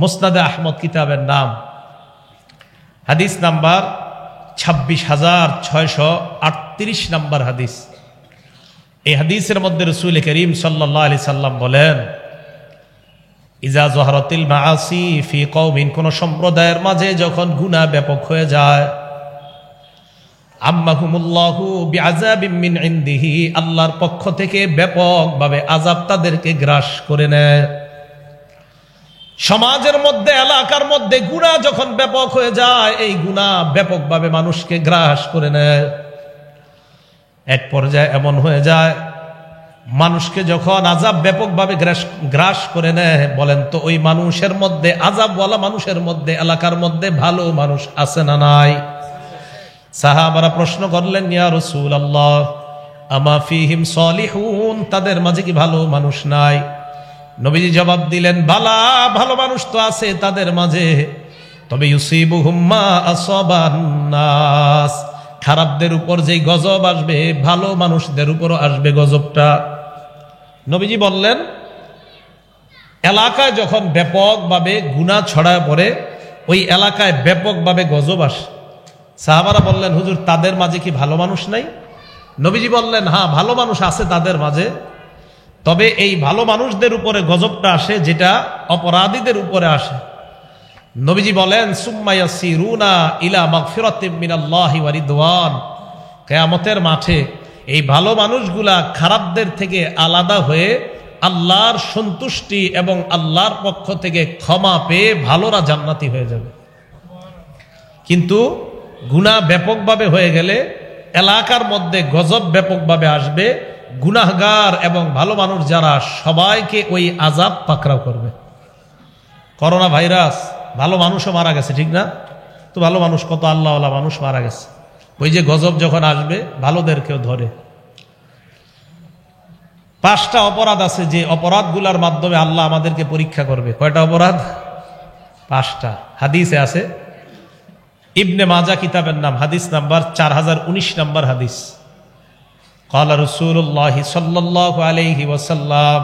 মুসনাদে আহমদ কিতাবের নাম, হাদিস নাম্বার 26,638 নম্বর হাদিস। এই হাদিসের মধ্যে রাসূল করিম সাল্লাল্লাহু আলাইহি সাল্লাম বলেন, ইজা যহরাতিল মাআসি ফি কওমিন, কোন সম্প্রদায়ের মাঝে যখন গুনাহ ব্যাপক হয়ে যায়, আম্মাহুমুল্লাহু বিআযাবিম মিন ইনদিহি, আল্লাহর পক্ষ থেকে ব্যাপকভাবে আযাব তাদেরকে গ্রাস করে নেয়। সমাজের মধ্যে, এলাকার মধ্যে গুনাহ যখন ব্যাপক হয়ে যায়, এই গুনাহ ব্যাপকভাবে মানুষকে গ্রাস করে নেয়। এক পর্যায়ে এমন হয়ে যায়, মানুষকে যখন আযাব ব্যাপকভাবে গ্রাস করে নেয়, বলেন তো ওই মানুষের মধ্যে, আযাবওয়ালা মানুষের মধ্যে, এলাকার মধ্যে ভালো মানুষ আছে না নাই? সাহাবারা প্রশ্ন করলেন, ইয়া রাসূলুল্লাহ, আমা ফীহিম সালিহুন, তাদের মাঝে কি ভালো মানুষ নাই? নবীজি জবাব দিলেন, বালা, ভালো মানুষ তো আছে তাদের মাঝে, তবে ইউসিবুহুম মা আসাবান নাস, খারাপদের উপর যেই গজব আসবে, ভালো মানুষদের উপরও আসবে গজবটা। নবীজি বললেন, এলাকায় যখন ব্যাপকভাবে গুনাহ ছড়ায় পড়ে, ওই এলাকায় ব্যাপকভাবে গজব আসে। সাহাবারা বললেন, হুজুর, তাদের মাঝে কি ভালো মানুষ নাই? নবীজি বললেন, হ্যাঁ, ভালো মানুষ আছে তাদের মাঝে, তবে এই ভালো মানুষদের উপরে গজবটা আসে যেটা অপরাধীদের উপরে আসে। নবীজি বলেন, সুম্মা ইয়াসিরুনা ইলা মাগফিরাতিম মিনাল্লাহি ওয়া রিদওয়ান, কিয়ামতের মাঠে এই ভালো মানুষগুলা খারাপদের থেকে আলাদা হয়ে আল্লাহর সন্তুষ্টি এবং আল্লাহর পক্ষ থেকে ক্ষমা পেয়ে ভালোরা জান্নাতি হয়ে যাবে। কিন্তু গুনাহ ব্যাপকভাবে হয়ে গেলে এলাকার মধ্যে গজব ব্যাপকভাবে আসবে, গুনাহগার এবং ভালো মানুষ যারা, সবাইকে ওই আযাব পাকড়াও করবে। করোনা ভাইরাস, ভালো মানুষও মারা গেছে, ঠিক না? তো ভালো মানুষ, কত আল্লাহওয়ালা মানুষ মারা গেছে। ওই যে গজব যখন আসবে, ভালোদেরকেও ধরে। 5টা অপরাধ আছে যে অপরাধগুলোর মাধ্যমে আল্লাহ আমাদেরকে পরীক্ষা করবে। কয়টা অপরাধ? 5টা। হাদিসে আছে, ইবনে মাজাহ কিতাবের নাম, হাদিস নাম্বার 4019 নম্বর হাদিস। ক্বালা রাসূলুল্লাহ সাল্লাল্লাহু আলাইহি ওয়াসাল্লাম,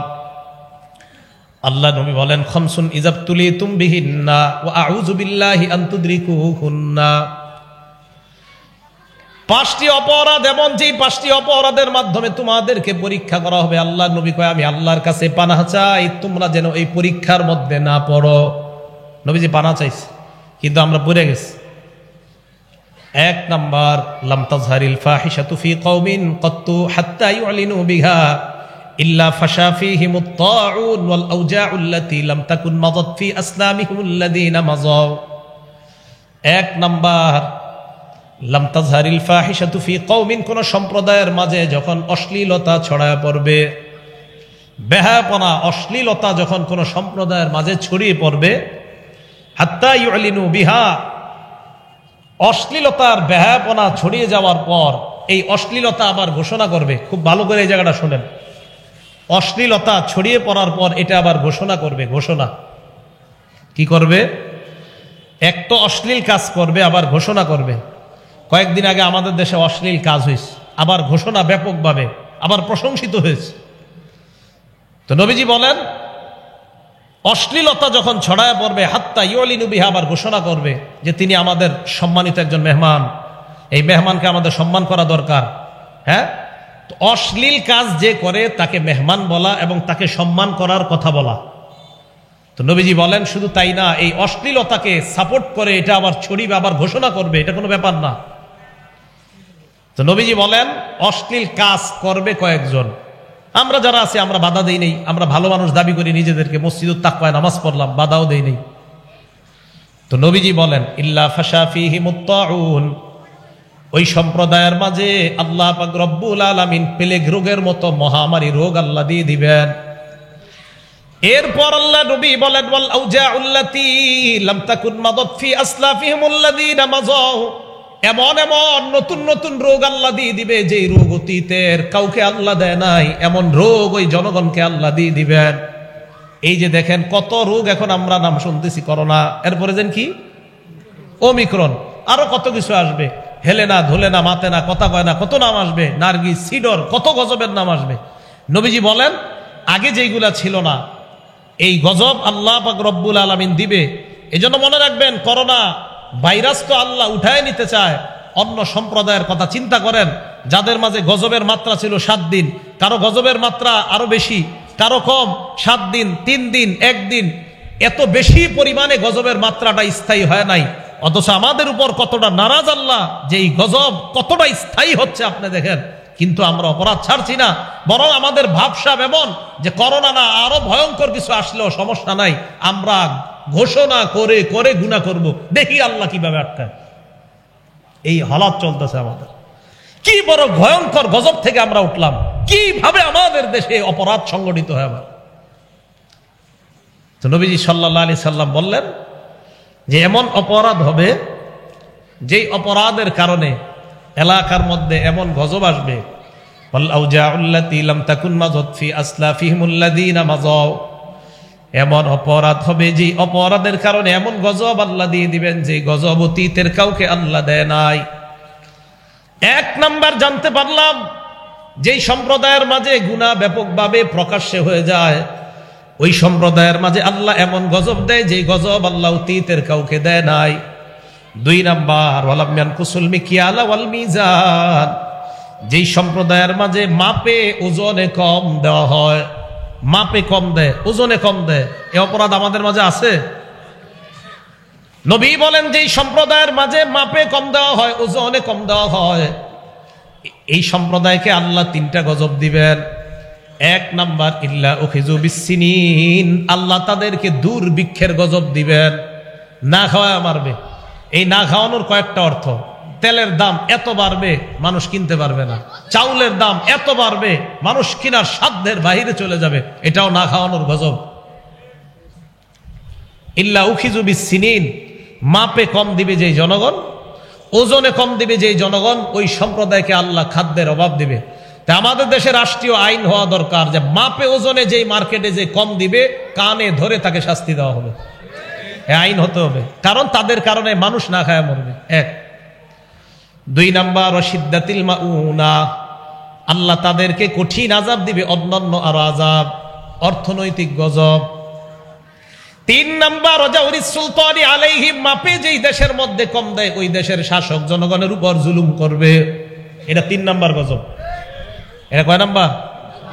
আল্লাহ নবী বলেন, খামসুন ইযাবতুলিতুম বিহিন্না ওয়া আউযু বিল্লাহি আন তুদরিকুহুন্না, 5টি অপরাধ এমন, যে 5টি অপরাধের মাধ্যমে তোমাদেরকে পরীক্ষা করা হবে। আল্লাহ নবী কয়, আমি আল্লাহর কাছে পানাহ চাই তোমরা যেন এই পরীক্ষার মধ্যে না পড়ো। নবীজি পানাহ চাইছে, কিন্তু আমরা পড়ে গেছি। 1 নাম্বার, লাম তাজহারিল ফাহিশাতু ফি কওমিন ক্বাত্তু হাত্তা ইউলিনু বিহা ইল্লা ফাশা ফীহিমুত তাউন ওয়াল আওজাউল্লাতী লাম তাকুন মাদাত ফি আসলামিহিমুল্লাযীনা মাযাউ। 1 নাম্বার, লাম তাজহারিল ফাহিশাতু ফি কওমিন, কোন সম্প্রদায়ের মাঝে যখন অশ্লীলতা ছড়ায় পড়বে, বেহায়াপনা, অশ্লীলতা যখন কোন সম্প্রদায়ের মাঝে ছড়িয়ে পড়বে, হাত্তা ইউলিনু বিহা, অশ্লীলতার বেহায়াপনা ছড়িয়ে যাওয়ার পর এই অশ্লীলতা আবার ঘোষণা করবে। খুব ভালো করে এই জায়গাটা শোনেন, অশ্লীলতা ছড়িয়ে পড়ার পর এটা আবার ঘোষণা করবে। ঘোষণা কি করবে? এক তো অশ্লীল কাজ করবে, আবার ঘোষণা করবে। কয়েকদিন আগে আমাদের দেশে অশ্লীল কাজ হয়েছে, আবার ঘোষণা ব্যাপকভাবে, আবার প্রশংসিত হয়েছে। তো নবীজি বলেন, অশ্লীলতা যখন ছড়ায় পড়বে, হাত্তা ইউলিনু বিহা, আবার ঘোষণা করবে যে তিনি আমাদের সম্মানিত একজন মেহমান, এই মেহমানকে আমাদের সম্মান করা দরকার। হ্যাঁ, তো অশ্লীল কাজ যে করে তাকে মেহমান বলা এবং তাকে সম্মান করার কথা বলা। তো নবীজি বলেন, শুধু তাই না, এই অশ্লীলতাকে সাপোর্ট করে এটা আবার ছড়িয়ে আবার ঘোষণা করবে, এটা কোনো ব্যাপার না। তো নবীজি বলেন, অশ্লীল কাজ করবে কয়েকজন, আমরা যারা আছি আমরা বাধা দেই নেই, আমরা ভালো মানুষ দাবি করি নিজেদেরকে, মসজিদুত তাকওয়ায় নামাজ পড়লাম, বাধাও দেই নেই। তো নবীজি বলেন, ইল্লা ফাশা ফীহিমুত তাউন, ওই সম্প্রদায়ের মাঝে আল্লাহ পাক রব্বুল আলামিন প্লেগ রোগের মতো মহামারী রোগ আল্লাহ দিয়ে দিবেন। এরপর আল্লাহ নবী বলেন, ওয়াল আওজাউল্লাতী লাম তাকুন মাদাত ফি আসলাফিহিমুল্লাযীনা মাযাউ, এমন এমন নতুন নতুন রোগ আল্লাহ দিয়ে দিবে, যে রোগ অতীতের কাউকে আল্লাহ দেয় নাই, এমন রোগ ওই জনগণকে আল্লাহ দিয়ে দিবেন। এই যে দেখেন কত রোগ এখন আমরা নাম শুনতেছি, করোনা, এরপরে যেন কি ওমিক্রন, আরো কত কিছু আসবে, হেলে না, ধুলে না, মাতে না, কথা কয় না, কত নাম আসবে, নার্গিস, সিডর, কত গজবের নাম আসবে। নবীজি বলেন, আগে যেইগুলা ছিল না, এই গজব আল্লাহ পাক রব্বুল আলামিন দিবে। এজন্য মনে রাখবেন, করোনা ভাইরাস তো আল্লাহ উঠায় নিতে চায়। অন্য সম্প্রদায়ের কথা চিন্তা করেন, যাদের মাঝে গজবের মাত্রা ছিল 7 দিন, কারো গজবের মাত্রা আরো বেশি, কারো কম, 7 দিন, 3 দিন, 1 দিন, এত বেশি পরিমাণে গজবের মাত্রাটা স্থায়ী হয় নাই। অথচ আমাদের উপর কতটা নারাজ আল্লাহ, যে এই গজব কতটা স্থায়ী হচ্ছে আপনি দেখেন। কিন্তু আমরা অপরাধ ছাড়ছি না, বরং আমাদের ভাবসাব এমন যে করোনা না, আরো ভয়ঙ্কর কিছু আসলেও সমস্যা নাই, আমরা ঘোষণা করে করে গুনাহ করব, দেখি আল্লাহ কিভাবে আটকায়। এই হালাত চলতেছে আমাদের। কি বড় ভয়ঙ্কর গজব থেকে আমরা উঠলাম, কিভাবে আমাদের দেশে অপরাধ সংগঠিত হয় আবার। তো নবীজি সাল্লাল্লাহু আলাইহি সাল্লাম বললেন যে এমন অপরাধ হবে, যেই অপরাধের কারণে এলাকার মধ্যে এমন গজব আসবে, এমন অপরাধ হবে যে অপরাধের কারণে এমন গজব আল্লাহ দিয়ে দিবেন যে গজব অতীতের কাউকে আল্লাহ দেয় নাই। 1 নাম্বার জানতে পারলাম, যেই সম্প্রদায়ের মাঝে গুনাহ ব্যাপকভাবে প্রকাশ্যে হয়ে যায়, ওই সম্প্রদায়ের মাঝে আল্লাহ এমন গজব দেয় যে গজব আল্লাহ অতীতের কাউকে দেয় নাই। 2 নাম্বার, ওয়ালাম ইয়ানকুসুল মিকিয়ালা ওয়াল মিজান, যেই সম্প্রদায়ের মাঝে মাপে ওজনে কম দেওয়া হয়, মাপে কম দেয়, ওজনে কম দেয়, এই অপরাধ আমাদের মাঝে আছে? নবী বলেন যেই সম্প্রদায়ের মাঝে মাপে কম দেওয়া হয়, ওজনে কম দেওয়া হয়, এই সম্প্রদায়কে আল্লাহ 3টা গজব দিবেন। 1 নাম্বার, ইল্লা উখিযু বিসসিনিন, আল্লাহ তাদেরকে দুর্ভিক্ষের গজব দিবেন, না খাওয়ায় মারবে। এই না খাওয়ানোর কয়েকটা অর্থ। তেলের দাম এত বাড়বে মানুষ কিনতে পারবে না, চাউলের দাম এত বাড়বে মানুষ কিনার সাধ্যের বাইরে চলে যাবে, এটাও না খাওয়ানোর গজব। ইল্লা উখিযু বিসসিনিন, মাপে কম দিবে যেই জনগণ, ওজনে কম দিবে যেই জনগণ, ওই সম্প্রদায়কে আল্লাহ খাদ্যের অভাব দিবে। তা আমাদের দেশে রাষ্ট্রীয় আইন হওয়া দরকার যে মাপে ওজনে যেই মার্কেটে যে কম দিবে, কানে ধরে তাকে শাস্তি দেওয়া হবে। আইন হতে হবে, কারণ তাদের কারণে মানুষ না খায় মরবে। 1। 2 নাম্বার, ওয়াশিদ্দাতিল মাউনা, আল্লাহ তাদেরকে কঠিন আযাব দিবে, অন্যান্য আরো আযাব, অর্থনৈতিক গজব। 3 নাম্বার, ওয়াজাউরিস সুলতানি আলাইহিম, মাপে যেই দেশের মধ্যে কম দেয় ওই দেশের শাসক জনগণের উপর জুলুম করবে, এটা 3 নাম্বার গজব। এটা কয় নাম্বার?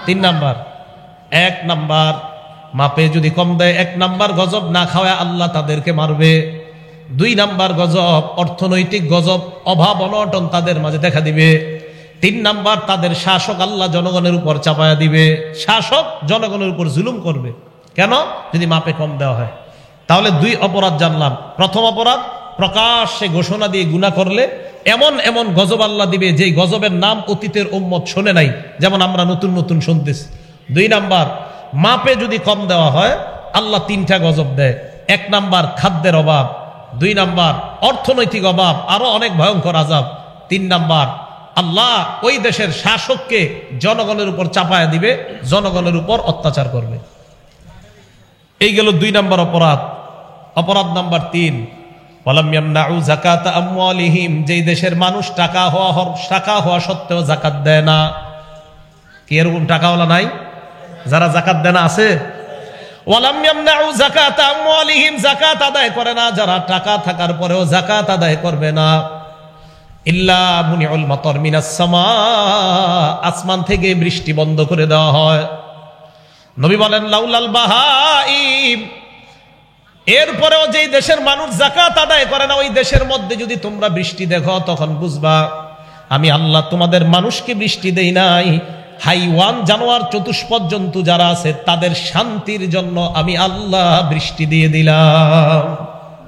3 নাম্বার। 1 নাম্বার, মাপে যদি কম দেয় 1 নাম্বার গজব, না খাওয়ায় আল্লাহ তাদেরকে মারবে। 2 নাম্বার গজব, অর্থনৈতিক গজব, অভাব অনটন তাদের মাঝে দেখা দিবে। 3 নাম্বার, তাদের শাসক আল্লাহ জনগণের উপর চাপায়া দিবে, শাসক জনগণের উপর জুলুম করবে। কেন? যদি মাপে কম দেওয়া হয়। তাহলে 2 অপরাধ জানলাম। প্রথম অপরাধ, প্রকাশ্যে ঘোষণা দিয়ে গুনাহ করলে এমন এমন গজব আল্লাহ দিবে যেই গজবের নাম অতীতের উম্মত শোনে নাই, যেমন আমরা নতুন নতুন শুনতেছি। 2 নাম্বার, মাপে যদি কম দেওয়া হয় আল্লাহ 3টা গজব দেয়। 1 নাম্বার, খাদ্যের অভাব। 2 নাম্বার, অর্থনৈতিক অভাব, আরো অনেক ভয়ঙ্কর আযাব। 3 নাম্বার, আল্লাহ ওই দেশের শাসককে জনগণের উপর চাপায়া দিবে, জনগণের উপর অত্যাচার করবে। এই গেল 2 নাম্বার অপরাধ। অপরাধ নাম্বার 3, ওয়ালাম ইয়ামনাউ যাকাতা আমওয়ালিহিম, যেই দেশের মানুষ টাকা হওয়া সত্ত্বেও যাকাত দেয় না। কি এরকম টাকাওয়ালা নাই যারা যাকাত দেয় না? আছে। ওয়ালাম ইয়ামনাউ যাকাতা আমওয়ালিহিম, যাকাত আদায় করে না যারা, টাকা থাকার পরেও যাকাত আদায় করবে না। ইল্লা মুনিউল মাতার মিনাস সামা, আসমান থেকে বৃষ্টি বন্ধ করে দেওয়া হয়। নবী বলেন লাউলাল বাহাইম, এরপরেও যেই দেশের মানুষ যাকাত আদায় করে না ওই দেশের মধ্যে যদি তোমরা বৃষ্টি দেখো, তখন বুঝবা আমি আল্লাহ তোমাদের মানুষকে বৃষ্টি দেই নাই, হাইওয়ান জানোয়ার চতুষ্পদ জন্তু যারা আছে তাদের শান্তির জন্য আমি আল্লাহ বৃষ্টি দিয়ে দিলাম,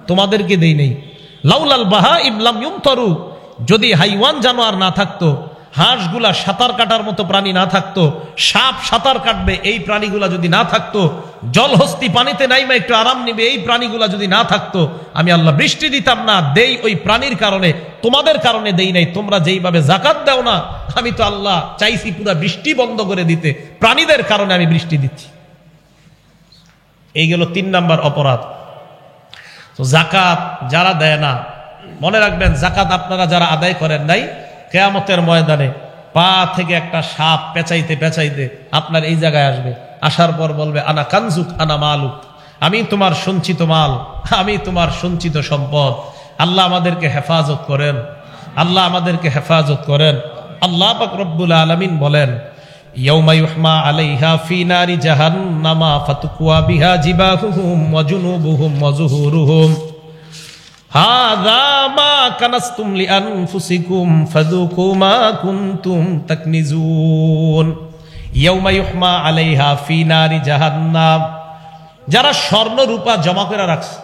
তোমাদেরকে দেই নেই। লাউলাল বাহাইম লাম ইউমতারু, যদি হাইওয়ান জানোয়ার না থাকতো, হাঁসগুলা সাঁতার কাটার মতো প্রাণী না থাকতো, সাপ সাঁতার কাটবে এই প্রাণীগুলা যদি না থাকতো, জলহস্তি পানিতে নাইমা একটু আরাম নিবে এই প্রাণীগুলা যদি না থাকতো, আমি আল্লাহ বৃষ্টি দিতাম না। দেই ওই প্রাণীর কারণে, তোমাদের কারণে দেই নাই। তোমরা যেইভাবে যাকাত দাও না, আমি তো আল্লাহ চাইছি পুরা বৃষ্টি বন্ধ করে দিতে, প্রাণীদের কারণে আমি বৃষ্টি দিচ্ছি। এই গেল 3 নাম্বার অপরাধ। তো যাকাত যারা দেয় না, মনে রাখবেন যাকাত আপনারা যারা আদায় করেন নাই, কিয়ামতের ময়দানে পা থেকে একটা সাপ পেঁচাইতে পেঁচাইতে আপনার এই জায়গায় আসবে, আসার পর বলবে আনা কানজুক আনা মালুক, আমি তোমার সঞ্চিত মাল, আমি তোমার সঞ্চিত সম্পদ। আল্লাহ আমাদেরকে হেফাজত করেন, আল্লাহ আমাদেরকে হেফাজত করেন। আল্লাহ পাক রব্বুল আলামিন বলেন, ইয়াউমা ইউহমা আলাইহা ফি নারি জাহান্নামা ফাতুকওয়া বিহা জিবাহুহুম ওয়া জুনুবুহুম ওয়া যুহুরুহুম হাযা মা কানাসতুম লিআনফুসিকুম ফাযুকু মা কুনতুম তাকনিজুন। ইয়াউমা ইউহমা আলাইহা ফি নারি জাহান্নাম, যারা স্বর্ণ রূপা জমা করে রাখছে,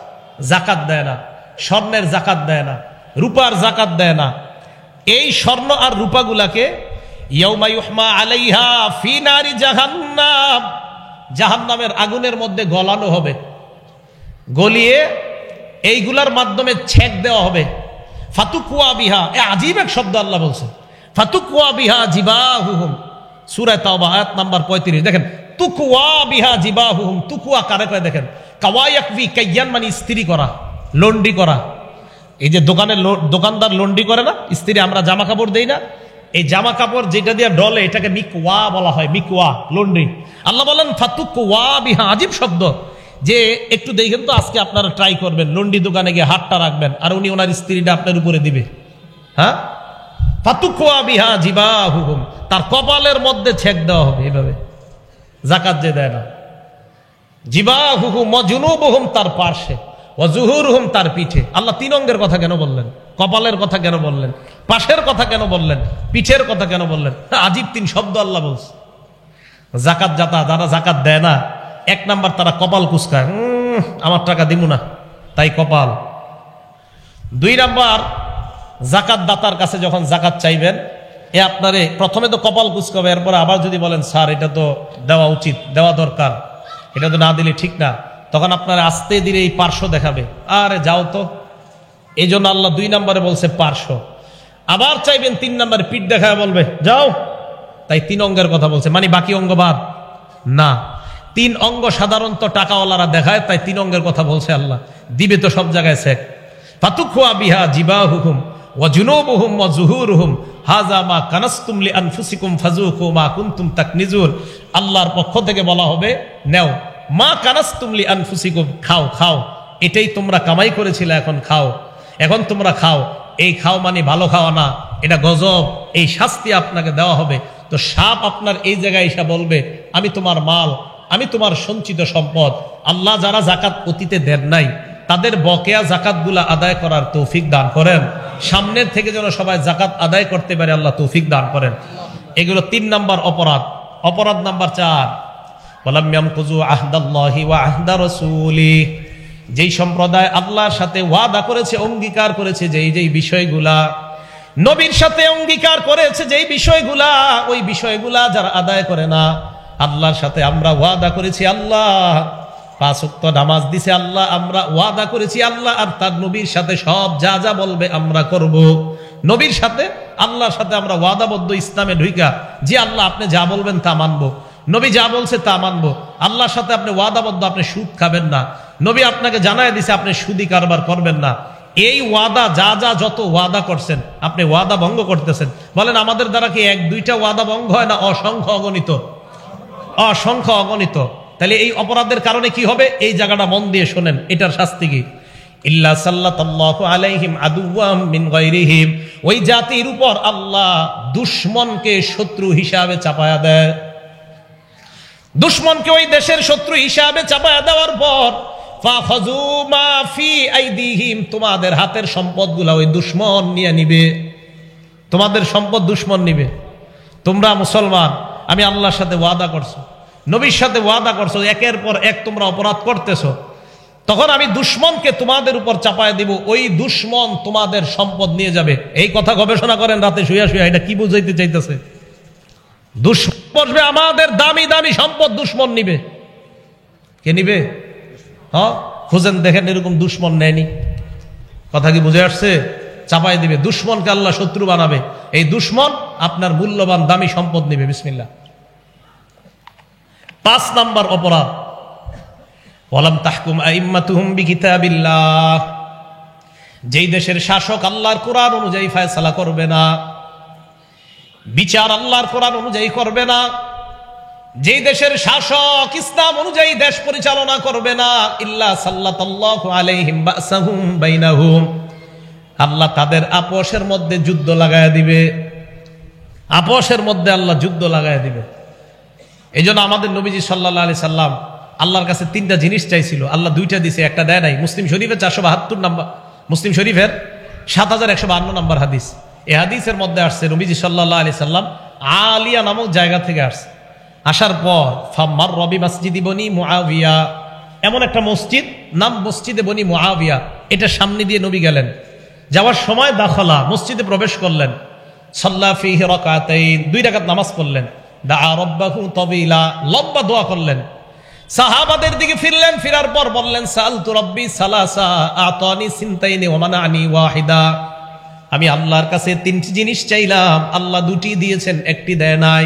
যাকাত দেয় না, স্বর্ণের যাকাত দেয় না, রূপার যাকাত দেয় না, এই স্বর্ণ আর রূপাগুলাকে ইয়াউমা ইউহমা আলাইহা ফি নারি জাহান্নাম, জাহান্নামের আগুনের মধ্যে গলানো হবে, গলিয়ে এইগুলার মাধ্যমে ছেক দেওয়া হবে। ফাতুকুয়া বিহা, এ আজীব এক শব্দ আল্লাহ বলছে, ফাতুকুয়া বিহা জিবাহুহুম, সূরা তাওবা আয়াত নাম্বার 35। দেখেন তুকুয়া বিহা জিবাহুহুম, তুকুয়া কারে কয় দেখেন, কাওয়ায়াকভি কাইয়ান মানে ইস্ত্রি করা, লন্ডি করা। এই যে দোকানদার লন্ডি করে না, ইস্ত্রি, আমরা জামা কাপড় দেই না, এই জামা কাপড় যেটা দিয়ে ডলে এটাকে মিকওয়া বলা হয়, মিকওয়া লন্ড্রি। আল্লাহ বলেন ফাতুকুয়া বিহা, আজীব শব্দ। যে একটু দেখেন তো, আজকে আপনারা ট্রাই করবেন, লন্ডি দোকানে গিয়ে হাতটা রাখবেন আর উনি ওনার স্ত্রীটা আপনার উপরে দিবে, হ্যাঁ, ফাতুকুয়া বিহা জিবাহুহুম, তার কপালের মধ্যে ছেক দেওয়া হবে এভাবে, যাকাত যে দেয় না। জিবাহুহুম ওয়া জুনুবুহুম, তার পার্শ্বে, ওয়া যুহুরুহুম, তার পিঠে। আল্লাহ তিন অঙ্গের কথা কেন বললেন? কপালের কথা কেন বললেন? পাশের কথা কেন বললেন? পিঠের কথা কেন বললেন? আজীব তিন শব্দ আল্লাহ বলছে। যাকাত যারা যাকাত দেয় না, এক নাম্বার তারা কপাল কুচকায়, আমার টাকা দিব না, তাই কপাল। দুই নাম্বার, যাকাত দাতার কাছে যখন যাকাত চাইবেন, এ আপনারে প্রথমে তো কপাল কুচকাবে, এরপরে আবার যদি বলেন স্যার এটা তো দেওয়া উচিত, দেওয়া দরকার, এটা তো না দিলে ঠিক না, তখন আপনারা আস্তে ধীরে এই পার্শ্ব দেখাবে, আরে যাও তো। এই জন্য আল্লাহ দুই নম্বরে বলছে পার্শ্ব। আবার চাইবেন তিন নম্বরে পিঠ দেখায় বলবে যাও, তাই তিন অঙ্গের কথা বলছে, মানে বাকি অঙ্গ বাদ না। তিন অঙ্গ সাধারণত টাকাওয়ালারা দেখায়, তাই তিন অঙ্গের কথা বলছে আল্লাহ, দিবে তো সব জায়গায় শেখ। ফাতুকুয়া বিহা জিবাহুহুম ওয়া জুনুবুহুম ওয়া যুহুরুহুম হাযা মা কানাসতুম লিআনফুসিকুম ফাযুকু মা কুনতুম তাকনিজুন। আল্লাহর পক্ষ থেকে বলা হবে, নেও, মা কানাসতুম লিআনফুসিকুম, খাও খাও, এটাই তোমরা কামাই করেছিলে, এখন খাও, এখন তোমরা খাও। এই খাও মানে ভালো খাওয়া না, এটা গজব, এই শাস্তি আপনাকে দেওয়া হবে। তো সাপ আপনার এই জায়গায় এসে বলবে, আমি তোমার মাল, আমি তোমার সঞ্চিত সম্পদ। আল্লাহ যারা যাকাত অতীতে দেন নাই, তাদের বকেয়া জাকাতগুলা আদায় করার তৌফিক দান করেন। সামনের থেকে যেন সবাই জাকাত আদায় করতে পারে, আল্লাহ তৌফিক দান করেন। এগুলো তিন নাম্বার অপরাধ। অপরাধ নাম্বার 4, ওয়ালাম ইয়ানকুযু আহদাল্লাহি ওয়া আহদা রাসূলি, যেই সম্প্রদায় আল্লাহর সাথে ওয়াদা করেছে, অঙ্গীকার করেছে, যেই বিষয়গুলা নবীর সাথে অঙ্গীকার করেছে, যেই বিষয়গুলা, ওই বিষয়গুলা যারা আদায় করে না। আল্লাহর সাথে আমরা ওয়াদা করেছি, আল্লাহ 5 ওয়াক্ত নামাজ দিছে, আল্লাহ আমরা ওয়াদা করেছি, আল্লাহ আর তার নবীর সাথে সব যা যা বলবে আমরা করব। নবীর সাথে আল্লাহর সাথে আমরা ওয়াদাবদ্ধ, ইসলামে ঢুইকা, যে আল্লাহ আপনি যা বলবেন তা মানবো, নবী যা বলছে তা মানবো। আল্লাহর সাথে আপনি ওয়াদাবদ্ধ, আপনি সুদ খাবেন না, নবী আপনাকে জানায় দিছে আপনি সুদি কারবার করবেন না। এই ওয়াদা যা যত ওয়াদা করছেন, আপনি ওয়াদা ভঙ্গ করতেছেন। বলেন আমাদের দ্বারা কি 1-2টা ওয়াদা ভঙ্গ হয় না? অসংখ্য অগণিত, অসংখ্য অগণিত। তাহলে এই অপরাধের কারণে কি হবে? এই জায়গাটা মন দিয়ে শোনেন, এটার শাস্তি কি? ইল্লা সাল্লাল্লাহু আলাইহিম আদুওয়াম মিন গায়রিহিম, ওই জাতির উপর আল্লাহ দুশমনকে শত্রু হিসাবে চাপায়া দেয়। দুশমনকে ওই দেশের শত্রু হিসাবে চাপায়া দেওয়ার পর ফাখাযু মা ফি আইদিহিম, তোমাদের হাতের সম্পদগুলা ওই দুশমন নিয়ে নিবে। তোমাদের সম্পদ দুশমন নিবে। তোমরা মুসলমান, আমি আল্লাহর সাথে ওয়াদা করছো, নবীর সাথে ওয়াদা করছো, একের পর এক তোমরা অপরাধ করতেছো, তখন আমি দুশমনকে তোমাদের উপর চাপায় দিব, ওই দুশমন তোমাদের সম্পদ নিয়ে যাবে। এই কথা গবেষণা করেন রাতে শুয়া শুয়া, এটা কি বুঝাইতে চাইতেছে? দুশমন বসবে, আমাদের দামি দামি সম্পদ দুশমন নিবে। কে নিবে? হ্যাঁ, খুঁজেন দেখেন, এরকম দুশমন নেয়নি। কথা কি বুঝে আসছে? চাপাই দিবে, দুশমনকে আল্লাহ শত্রু বানাবে। এই দুশমন আপনার মূল্যবান দামি সম্পদ নিবে। বিসমিল্লাহ। 5 নাম্বার অপরাধ, ওয়ালাম তাহকুম আইম্মাতুহুম বিকিতাবিল্লাহ, যেই দেশের শাসক আল্লাহর কোরআন অনুযায়ী ফয়সালা করবে না, বিচার আল্লাহর কোরআন অনুযায়ী করবে না, যেই দেশের শাসক ইসলাম অনুযায়ী দেশ পরিচালনা করবে না, ইল্লা সাল্লাতাল্লাহু আলাইহিম বাসাহুম বাইনাহুম, আল্লাহ তাদের আপোষের মধ্যে যুদ্ধ লাগায়া দিবে। আপোষের মধ্যে আল্লাহ যুদ্ধ লাগায়া দিবে। এই জন্য আমাদের নবীজি সাল্লাল্লাহু আলাইহি সাল্লাম আল্লাহর কাছে 3টা জিনিস চাইছিল, আল্লাহ 2টা দিছে, একটা দেয় নাই। মুসলিম শরীফের 472 নম্বর, মুসলিম শরীফের 7152 নম্বর হাদিস। এই হাদিসের মধ্যে আসছে নবীজি সাল্লাল্লাহু আলাইহি সাল্লাম আলিয়া নামক জায়গা থেকে আসছে। আসার পর ফাম্মার রবি মসজিদি বনি মুআবিয়া, এমন একটা মসজিদ নাম মসজিদে বনি মুআবিয়া, এটা সামনে দিয়ে নবী গেলেন। যাওয়ার সময় দাখলা, মসজিদে প্রবেশ করলেন। সাল্লা ফীহি রাকাতাইন, 2 রাকাত নামাজ পড়লেন। দাআ রাব্বাহু তাবিলা, লম্বা দোয়া করলেন। সাহাবাদের দিকে ফিরলেন, ফিরার পর বললেন সালতু রাব্বি সালাসা আতানি সিনতাইনি ওয়া মানানি ওয়াহিদা, আমি আল্লাহর কাছে 3টি জিনিস চাইলাম, আল্লাহ 2টি দিয়েছেন, 1টি দেয় নাই।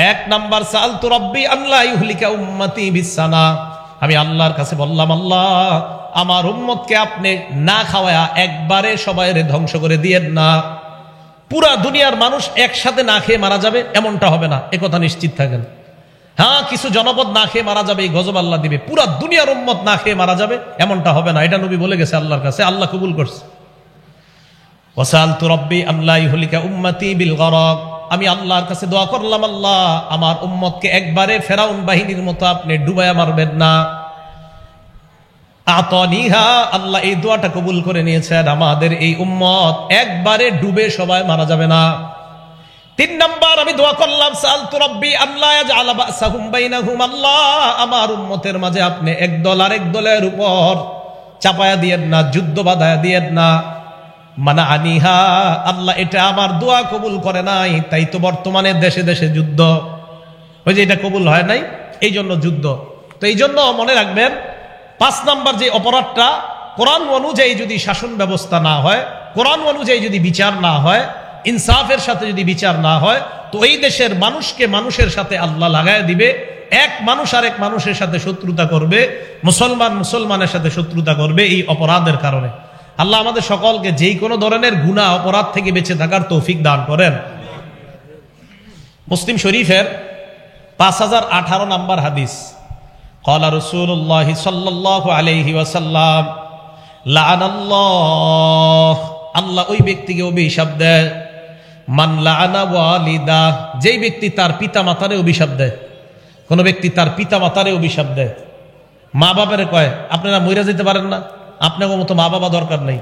1 নাম্বার সালতু রাব্বি আল্লা ইউহলিকা উম্মতি বিসানা, আমি আল্লাহর কাছে বললাম আল্লাহ আমার উম্মতকে আপনি না খাওয়ায়া একবারে সবাইরে ধ্বংস করে দিয়েন না। পুরা দুনিয়ার মানুষ একসাথে না খেয়ে মারা যাবে এমনটা হবে না, একথা নিশ্চিত থাকেন। হ্যাঁ, কিছু জনপদ না খেয়ে মারা যাবে, এই গজব আল্লাহ দিবে। পুরা দুনিয়ার উম্মত না খেয়ে মারা যাবে এমনটা হবে না, এটা নবী বলে গেছে আল্লাহর কাছে, আল্লাহ কবুল করছে। ওয়াসালতু রাব্বি আল্লা ইউহলিকা উম্মতি বিল গরাক, আমি আল্লাহর কাছে দোয়া করলাম আল্লাহ আমার উম্মতকে একবারে ফেরাউন বাহিনীর মতো আপনি ডুবায়া মারবেন না। আতানিহা, আল্লাহ এই দোয়াটা কবুল করে নিয়েছেন, আমাদের এই উম্মত একবারে ডুবে সবাই মারা যাবে না। 3 নাম্বার আমি দোয়া করলাম সালতু রাব্বি আল্লা ইয়াজআলা বাসাহুম বাইনাহুম, আল্লাহ আমার উম্মতের মাঝে আপনি এক দল আরেক দলের উপর চাপায়া দিয়েন না, যুদ্ধ বাধায়া দিয়েন না। মানা আনিহা, আল্লাহ এটা আমার দোয়া কবুল করে নাই, তাই তো বর্তমানে দেশে দেশে যুদ্ধ। ওই যে এটা কবুল হয় নাই, এই জন্য যুদ্ধ। তো এই জন্য মনে রাখবেন 5 নাম্বার যে অপরাধটা, কোরআন অনুযায়ী যদি শাসন ব্যবস্থা না হয়, কোরআন অনুযায়ী যদি বিচার না হয়, ইনসাফের সাথে যদি বিচার না হয়, তো এই দেশের মানুষকে মানুষের সাথে আল্লাহ লাগায় দিবে। এক মানুষ আরেক মানুষের সাথে শত্রুতা করবে, মুসলমান মুসলমানের সাথে শত্রুতা করবে এই অপরাধের কারণে। আল্লাহ আমাদের সকলকে যেই কোনো ধরনের গুনাহ অপরাধ থেকে বেঁচে থাকার তৌফিক দান করেন। মুসলিম শরীফের 5018 নম্বর হাদিস, ক্বালা রাসূলুল্লাহ সাল্লাল্লাহু আলাইহি ওয়াসাল্লাম লাআনাল্লাহ, আল্লাহ ওই ব্যক্তিকে অভিশাপ দেয়, মান লাআনা ওয়ালিদা, যেই ব্যক্তি তার পিতা মাতারে অভিশাপ দেয়। কোন ব্যক্তি তার পিতা মাতারে অভিশাপ দেয়, মা বাবারে কয় আপনারা মইরা যেতে পারেন না, আপনাকে মতো মা বাবা দরকার নেই।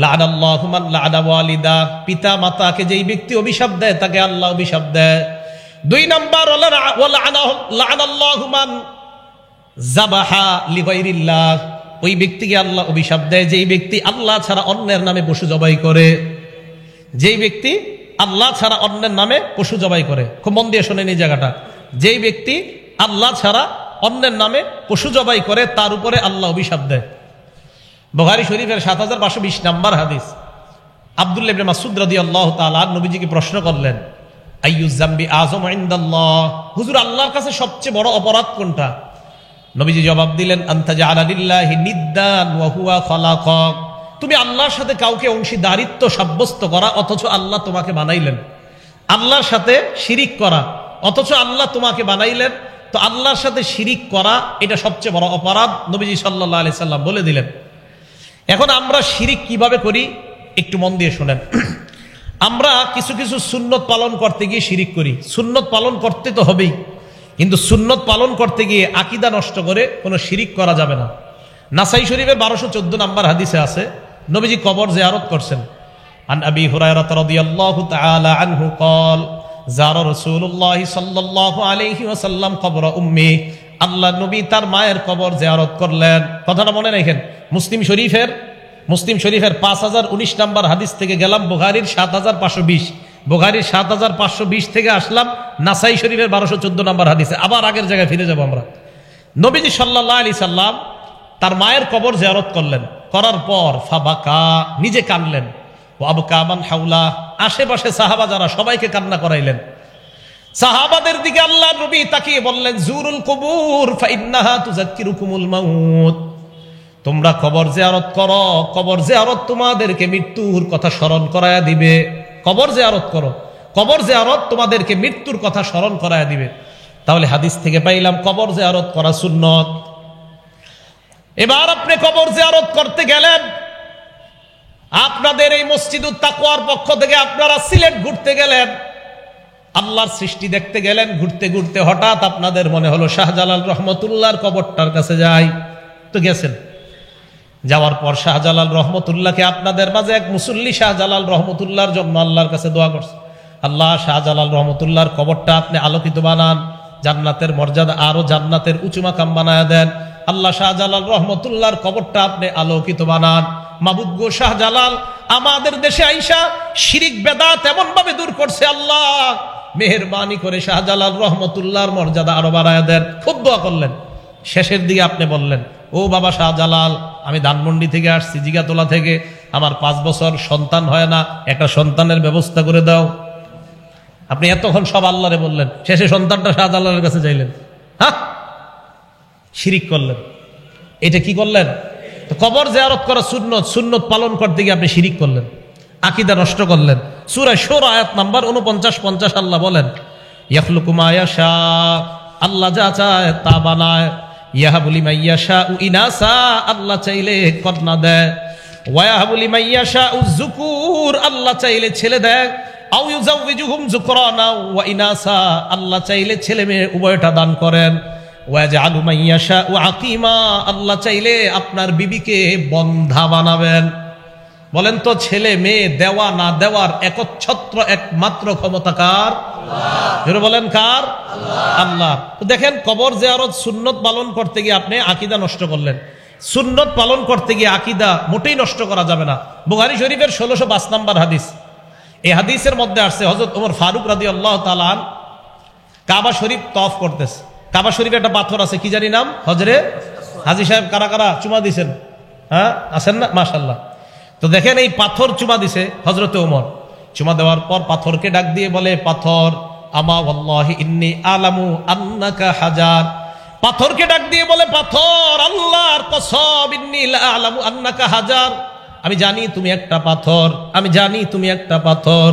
লাআনাল্লাহু মান লাআনা ওয়ালিদা, পিতা মাতাকে যেই ব্যক্তি অভিশাপ দেয় তাকে আল্লাহ অভিশাপ দেয়। 2 নাম্বার লাআনাল্লাহু মান যাবাহা লিগাইরিল্লাহ, ওই ব্যক্তিকে আল্লাহ অভিশাপ দেয় যেই ব্যক্তি আল্লাহ ছাড়া অন্যের নামে পশু জবাই করে। যেই ব্যক্তি আল্লাহ ছাড়া অন্যের নামে পশু জবাই করে, খুব মন দিয়ে শোনেন এই জায়গাটা, যেই ব্যক্তি আল্লাহ ছাড়া অন্যের নামে পশু জবাই করে তার উপরে আল্লাহ অভিশাপ দেয়। বুখারী শরীফের 7520 নম্বর হাদিস, আব্দুল্লাহ ইবনে মাসউদ রাদিয়াল্লাহু তাআলা নবীজিকে প্রশ্ন করলেন আইয়ুয যামবি আযম ইনদাল্লাহ, হুজুর আল্লাহর কাছে সবচেয়ে বড় অপরাধ কোনটা? নবীজি জবাব দিলেন আনতা জাআলা লিল্লাহি নিদ্দান ওয়া হুয়া খালাকাক, তুমি আল্লাহর সাথে কাউকে অংশীদারিত্ব সাব্যস্ত করা অথচ আল্লাহ তোমাকে বানাইলেন। আল্লাহর সাথে শিরিক করা অথচ আল্লাহ তোমাকে বানাইলেন। তো আল্লাহর সাথে শিরিক করা এটা সবচেয়ে বড় অপরাধ, নবীজি সাল্লাল্লাহু আলাইহি সাল্লাম বলে দিলেন। এখন আমরা শিরিক কিভাবে করি একটু মন দিয়ে শুনেন। আমরা কিছু কিছু সুন্নত পালন করতে গিয়ে শিরিক করি। সুন্নত পালন করতে তো হবেই, কিন্তু সুন্নত পালন করতে গিয়ে আকীদা নষ্ট করে কোনো শিরিক করা যাবে না। নাসাই শরীফের 1214 নম্বর হাদিসে আছে নবীজি কবর জিয়ারত করছেন। আন আবি হুরায়রা রাদিয়াল্লাহু তাআলা আনহু قال যারা রাসূলুল্লাহ সাল্লাল্লাহু আলাইহি ওয়াসাল্লাম কবর উম্মি, আল্লাহ নবী তার মায়ের কবর জিয়ারত করলেন। কথাটা মনে রাখেন, মুসলিম শরীফের 5019 নম্বর হাদিস থেকে গেলাম বুখারীর 7520, বুখারীর 7520 থেকে আসলাম নাসাই শরীফের 1214 নম্বর হাদিসে। আবার আগের জায়গায় ফিরে যাব আমরা। নবীজি সাল্লাল্লাহু আলাইহি সাল্লাম তার মায়ের কবর জিয়ারত করলেন, করার পর ফাবাকা, নিজে কাঁদলেন, ওয়া আবকা মান হাওলা, আশেপাশে সাহাবা যারা সবাইকে কান্না করাইলেন। সাহাবাদের দিকে আল্লাহ নবী তাকিয়ে বললেন জুরুল কুবুর ফাইন্নাহা তুযাক্কিরুকুমুল মাউত, তোমরা কবর জিয়ারত করো, কবর জিয়ারত তোমাদেরকে মৃত্যুর কথা স্মরণ করায়া দিবে। কবর জিয়ারত করো, কবর জিয়ারত তোমাদেরকে মৃত্যুর কথা স্মরণ করায় দিবে। তাহলে হাদিস থেকে পাইলাম কবর জিয়ারত করা সুন্নত। এবার আপনি কবর জিয়ারত করতে গেলেন, আপনাদের এই মসজিদুত তাকওয়ার পক্ষ থেকে আপনারা সিলেট ঘুরতে গেলেন, আল্লাহর সৃষ্টি দেখতে গেলেন। ঘুরতে ঘুরতে হঠাৎ আপনাদের মনে হলো শাহজালাল রহমতুল্লাহর কবরটার কাছে যাই। তো গেছেন, যাওয়ার পর শাহজালাল রহমতুল্লাহকে আপনাদের মাঝে এক মুসল্লি শাহজালাল রহমতুল্লাহর জন্য আল্লাহর কাছে দোয়া করছে, আল্লাহ শাহজালাল রহমতুল্লাহর কবরটা আপনি আলোকিত বানান, জান্নাতের মর্যাদা আরো জান্নাতের উঁচু মাকাম বানায় দেন। আল্লাহ শাহজালাল রহমতুল্লাহর কবরটা আপনি আলোকিত বানান। মাবুদ গো, শাহজালাল আমাদের দেশে আইসা শিরিক বেদাত এমন ভাবে দূর করছে, আল্লাহ মেহেরবানি করে শাহজালাল রহমতুল্লাহর মর্যাদা আরো বাড়ায় দেন। খুব দোয়া করলেন। শেষের দিকে আপনি বললেন, ও বাবা শাহজালাল, আমি ধানমন্ডি থেকে আসছি, জিগাতলা থেকে, আমার 5 বছর সন্তান হয় না, একটা সন্তানের ব্যবস্থা করে দাও। আপনি এতক্ষণ সব আল্লাহরে বললেন, শেষে সন্তানটা শাহজালালের কাছে যাইলেন। হ্যাঁ, শিরিক করলেন। এটা কি করলেন? তো কবর জিয়ারত করা সুন্নত, সুন্নত পালন করতে গিয়ে আপনি শিরিক করলেন, আকীদা নষ্ট করলেন। সূরা শূরা আয়াত নাম্বার 49-50 আল্লাহ বলেন, ইয়াখলুকু মা ইয়াশা, আল্লাহ যা চায় তা বানায়। ইয়াহাবু লিমান ইয়াশাউ ইনাসা, আল্লাহ চাইলে কন্যা দেয়। ওয়া ইয়াহাবু লিমান ইয়াশাউ যুকুর, আল্লাহ চাইলে ছেলে দেয়। আও ইউযাউযিজুহুম যুকরানা ওয়া ইনাসা, আল্লাহ চাইলে ছেলে মেয়ে উভয়টা দান করেন। ওয়া ইয়াজআলু মান ইয়াশাউ আকীমা, আল্লাহ চাইলে আপনার বিবিকে বন্ধা বানাবেন। বলেন তো, ছেলে মেয়ে দেওয়া না দেওয়ার একচ্ছত্র একমাত্র ক্ষমতা কার? আল্লাহ। বলেন কার? আল্লাহ। তো দেখেন, কবর জিয়ারত সুন্নত পালন করতে গিয়ে আপনি আকীদা নষ্ট করলেন। সুন্নত পালন করতে গিয়ে আকীদা মোটেই নষ্ট করা যাবে না। বুখারী শরীফের 1605 নম্বর হাদিস, এই হাদিসের মধ্যে আসছে হযরত ওমর ফারুক রাদিয়াল্লাহু তাআলা কাবা শরীফ তওয়াফ করতেছে। কাবা শরীফে একটা পাথর আছে, কি জানি নাম, হজরে হাজী সাহেব কারা কারা চুমা দিছেন? হ্যাঁ, আছেন না? মাশাআল্লাহ। তো দেখেন, এই পাথর চুমা দিছে হযরতে ওমর। চুমা দেওয়ার পর পাথরকে ডাক দিয়ে বলে, পাথর আমা ওয়াল্লাহি ইন্নী আলামু আন্নাকা হাজার। পাথরকে ডাক দিয়ে বলে, পাথর আল্লাহর কসম, ইন্নী লা আলামু আন্নাকা হাজার, আমি জানি তুমি একটা পাথর, আমি জানি তুমি একটা পাথর।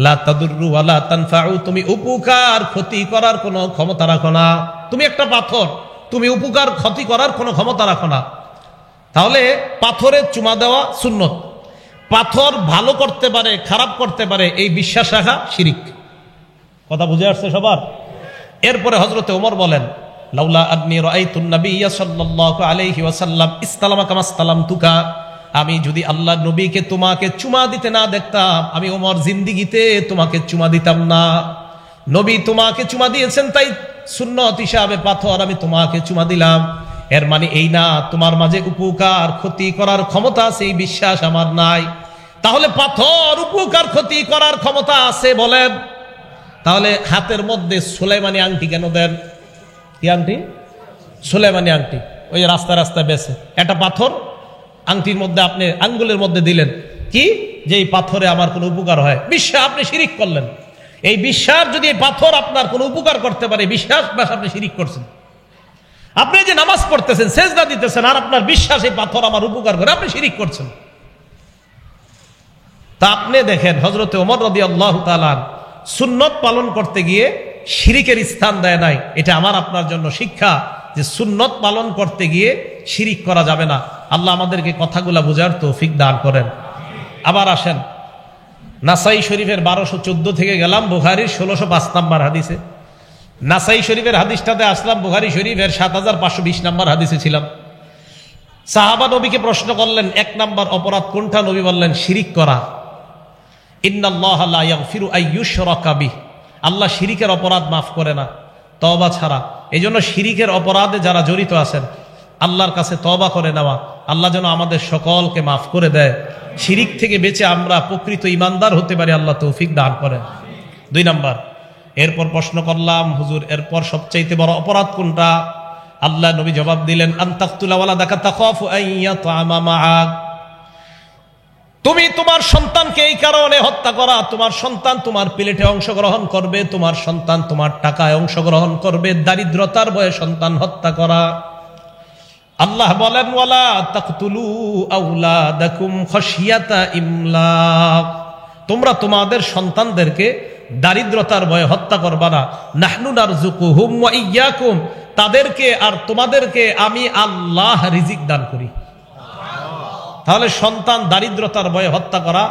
লা তাদুররু ওয়া লা তানফাউ, তুমি উপকার ক্ষতি করার কোনো ক্ষমতা রাখো না। তুমি একটা পাথর, তুমি উপকার ক্ষতি করার কোনো ক্ষমতা রাখো না। তাহলে পাথরে চুমা দেওয়া সুন্নত। পাথর ভালো করতে পারে, খারাপ করতে পারে, এই বিশ্বাস রাখা শিরিক। কথা বুঝে আসছে সবার? এরপরে হযরতে ওমর বলেন, লাউলা আন্নী রাআইতুন নাবিয়্যা সাল্লাল্লাহু আলাইহি ওয়াসাল্লাম ইসতালামা কামা ইসতালামতুকা, আমি যদি আল্লাহর নবীকে তোমাকে চুমা দিতে না দেখতাম, আমি ওমর জিন্দেগিতে তোমাকে চুমা দিতাম না। নবী তোমাকে চুমা দিয়েছেন, তাই সুন্নত হিসাবে পাথর আমি তোমাকে চুমা দিলাম। এর মানে এই না তোমার মাঝে উপকার ক্ষতি করার ক্ষমতা আছে, এই বিশ্বাস আমার নাই। তাহলে পাথর উপকার ক্ষতি করার ক্ষমতা আছে বলেন, তাহলে হাতের মধ্যে সুলাইমানি আংটি কেন দেন? কি আংটি? সুলাইমানি আংটি। ওই রাস্তায় রাস্তায় বেছে একটা পাথর আংটির মধ্যে আপনি আঙ্গুলের মধ্যে দিলেন, কি যে এই পাথরে আমার কোনো উপকার হয়। বিশ্বাস, আপনি শিরিক করলেন। এই বিশ্বাস, যদি এই পাথর আপনার কোনো উপকার করতে পারে, বিশ্বাস ব্যাস আপনি শিরিক করছেন। আপনি যে নামাজ পড়তেছেন, সেজদা দিতেছেন, আর আপনার বিশ্বাস এই পাথর আমার উপকার করে, আপনি শিরিক করছেন। তা আপনি দেখেন, হযরতে ওমর রাদিয়াল্লাহু তাআলা সুন্নত পালন করতে গিয়ে শিরিকের স্থান দেয় নাই। এটা আমার আপনার জন্য শিক্ষা, যে সুন্নত পালন করতে গিয়ে শিরিক করা যাবে না। আল্লাহ আমাদেরকে কথাগুলা বুঝার তৌফিক দান করেন। আবার আসেন, নাসাই শরীফের 1214 থেকে গেলাম বুখারীর 1605 নম্বর হাদিসে। নাসাই শরীফের হাদিসটাতে আসলাম, বুখারী শরীফের 7520 নম্বর হাদিসে ছিলাম। সাহাবা নবীকে প্রশ্ন করলেন, 1 নম্বর অপরাধ কোনটা? নবী বললেন, শিরিক করা। ইন্নাল্লাহা লা ইয়াগফিরু আইয়ুশরাকা বিহি, আল্লাহ শিরিকের অপরাধ মাফ করে না তওবা ছাড়া। এজন্য শিরিকের অপরাধে যারা জড়িত আছেন, আল্লাহর কাছে তওবা করে নেওয়া, আল্লাহ যেন আমাদের সকলকে মাফ করে দেয়। শিরিক থেকে বেঁচে আমরা প্রকৃত ঈমানদার হতে পারি, আল্লাহ তৌফিক দান করেন। 2 নম্বর, এরপর প্রশ্ন করলাম, হুজুর এরপর সবচাইতে বড় অপরাধ কোনটা? আল্লাহ নবী জবাব দিলেন, আনতাকতুলা ওয়ালাদাকা তাখাফু আন ইয়াতআমা মাআক, তুমি তোমার সন্তানকে এই কারণে হত্যা করা, তোমার সন্তান তোমার প্লেটে অংশগ্রহণ করবে, তোমার সন্তান তোমার টাকায় অংশগ্রহণ করবে, দারিদ্রতার ভয়ে সন্তান হত্যা করা। আল্লাহ বলেন, ওয়ালা তাকতুলু আওলাদাকুম খাশিয়াতা ইমলাক, তোমরা তোমাদের সন্তানদেরকে দারিদ্রতার ভয়ে হত্যা করবা না। নাহনু নারযুকুহুম ওয়া ইয়্যাকুম, তাদেরকে আর তোমাদেরকে আমি আল্লাহ রিজিক দান করি। তাহলে সন্তান দারিদ্রতার ভয়ে হত্যা করা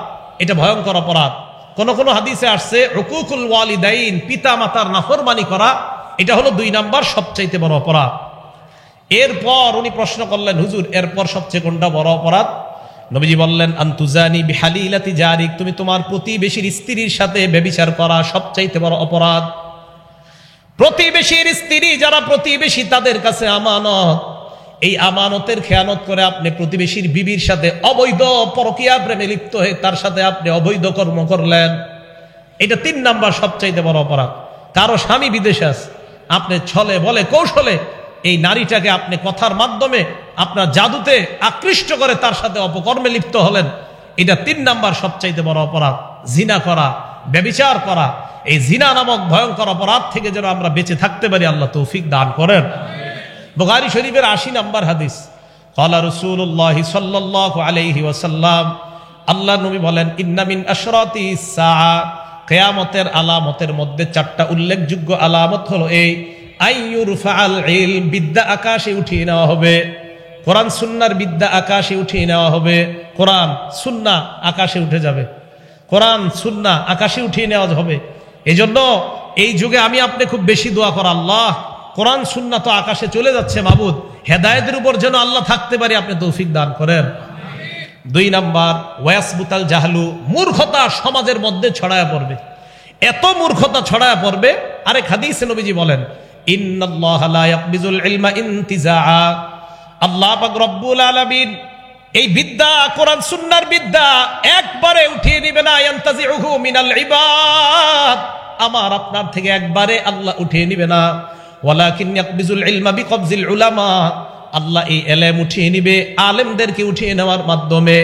এটা ভয়ঙ্কর অপরাধ। কোন কোন হাদিসে আসছে উকুকুল ওয়ালিদাইন, পিতা মাতার নাফরমানি করা, এটা হলো 2 নাম্বার সবচাইতে বড় অপরাধ। এরপর উনি প্রশ্ন করলেন, হুজুর এরপর সবচেয়ে কোনটা বড় অপরাধ? নবীজি বললেন, আনতুজানি বিহালিলাতি জারিক, তুমি তোমার প্রতিবেশীর স্ত্রীর সাথে ব্যভিচার করা সবচাইতে বড় অপরাধ। প্রতিবেশীর স্ত্রী যারা প্রতিবেশী, তাদের কাছে আমানত, এই আমানতের খেয়ানত করে আপনি প্রতিবেশীর বিবির সাথে অবৈধ পরকীয়া প্রেমে লিপ্ত হয়ে তার সাথে আপনি অবৈধ কর্ম করলেন, এটা 3 নাম্বার সবচাইতে বড় অপরাধ। কারো স্বামী বিদেশে আছে, আপনি ছলে বলে কৌশলে এই নারীটাকে আপনি কথার মাধ্যমে আপনার জাদুতে আকৃষ্ট করে তার সাথে অপকর্মে লিপ্ত হলেন, এটা 3 নাম্বার সবচাইতে বড় অপরাধ। জিনা করা, ব্যভিচার করা, এই জিনা নামক ভয়ঙ্কর অপরাধ থেকে যেন আমরা বেঁচে থাকতে পারি, আল্লাহ তৌফিক দান করেন। বুখারী শরীফের 80 নাম্বার হাদিস, ক্বালা রাসূলুল্লাহ সাল্লাল্লাহু আলাইহি ওয়াসাল্লাম, আল্লাহ নবী বলেন, ইন্না মিন আশরাতিস সাআ, কিয়ামতের আলামতের মধ্যে 4টা উল্লেখযোগ্য আলামত হলো এই, আইয়ুরফাআল ইলম, বিদ্যা আকাশে উঠিয়ে নেওয়া হবে। কোরআন সুন্নাহর বিদ্যা আকাশে উঠিয়ে নেওয়া হবে। কোরআন সুন্নাহ আকাশে উঠে যাবে, কোরআন সুন্নাহ আকাশে উঠিয়ে নেওয়া হবে। এজন্য এই যুগে আমি আপনি খুব বেশি দোয়া করা, আল্লাহ কোরআন সুন্নাহ তো আকাশে চলে যাচ্ছে, মাবুদ হেদায়েতের উপর যেন আল্লাহ থাকতে পারি, আপনি তৌফিক দান করেন। 2 নাম্বার, ওয়াসবুতাল জাহলু, মূর্খতা সমাজের মধ্যে ছড়ায় পড়বে। এত মূর্খতা ছড়ায় পড়বে, আরেক হাদিসে নবীজি বলেন, ইন্নাল্লাহা লা ইয়াকবিজুল ইলমা ইনতিজাআ, আল্লাহ পাক রব্বুল আলামিন এই বিদ্যা, কোরআন সুন্নাহর বিদ্যা একবারে উঠিয়ে নেবে না, ইয়ানতাজিউহু মিনাল ইবাদ, আমার আপনার থেকে একবারে আল্লাহ উঠিয়ে নেবে না। ওয়ালাকিন ইয়াকবিজুল ইলমা বিকবজিল উলামা, আল্লাহ এই ইলম উঠিয়ে নিবে আলেমদেরকে উঠিয়ে নেওয়ার মাধ্যমে,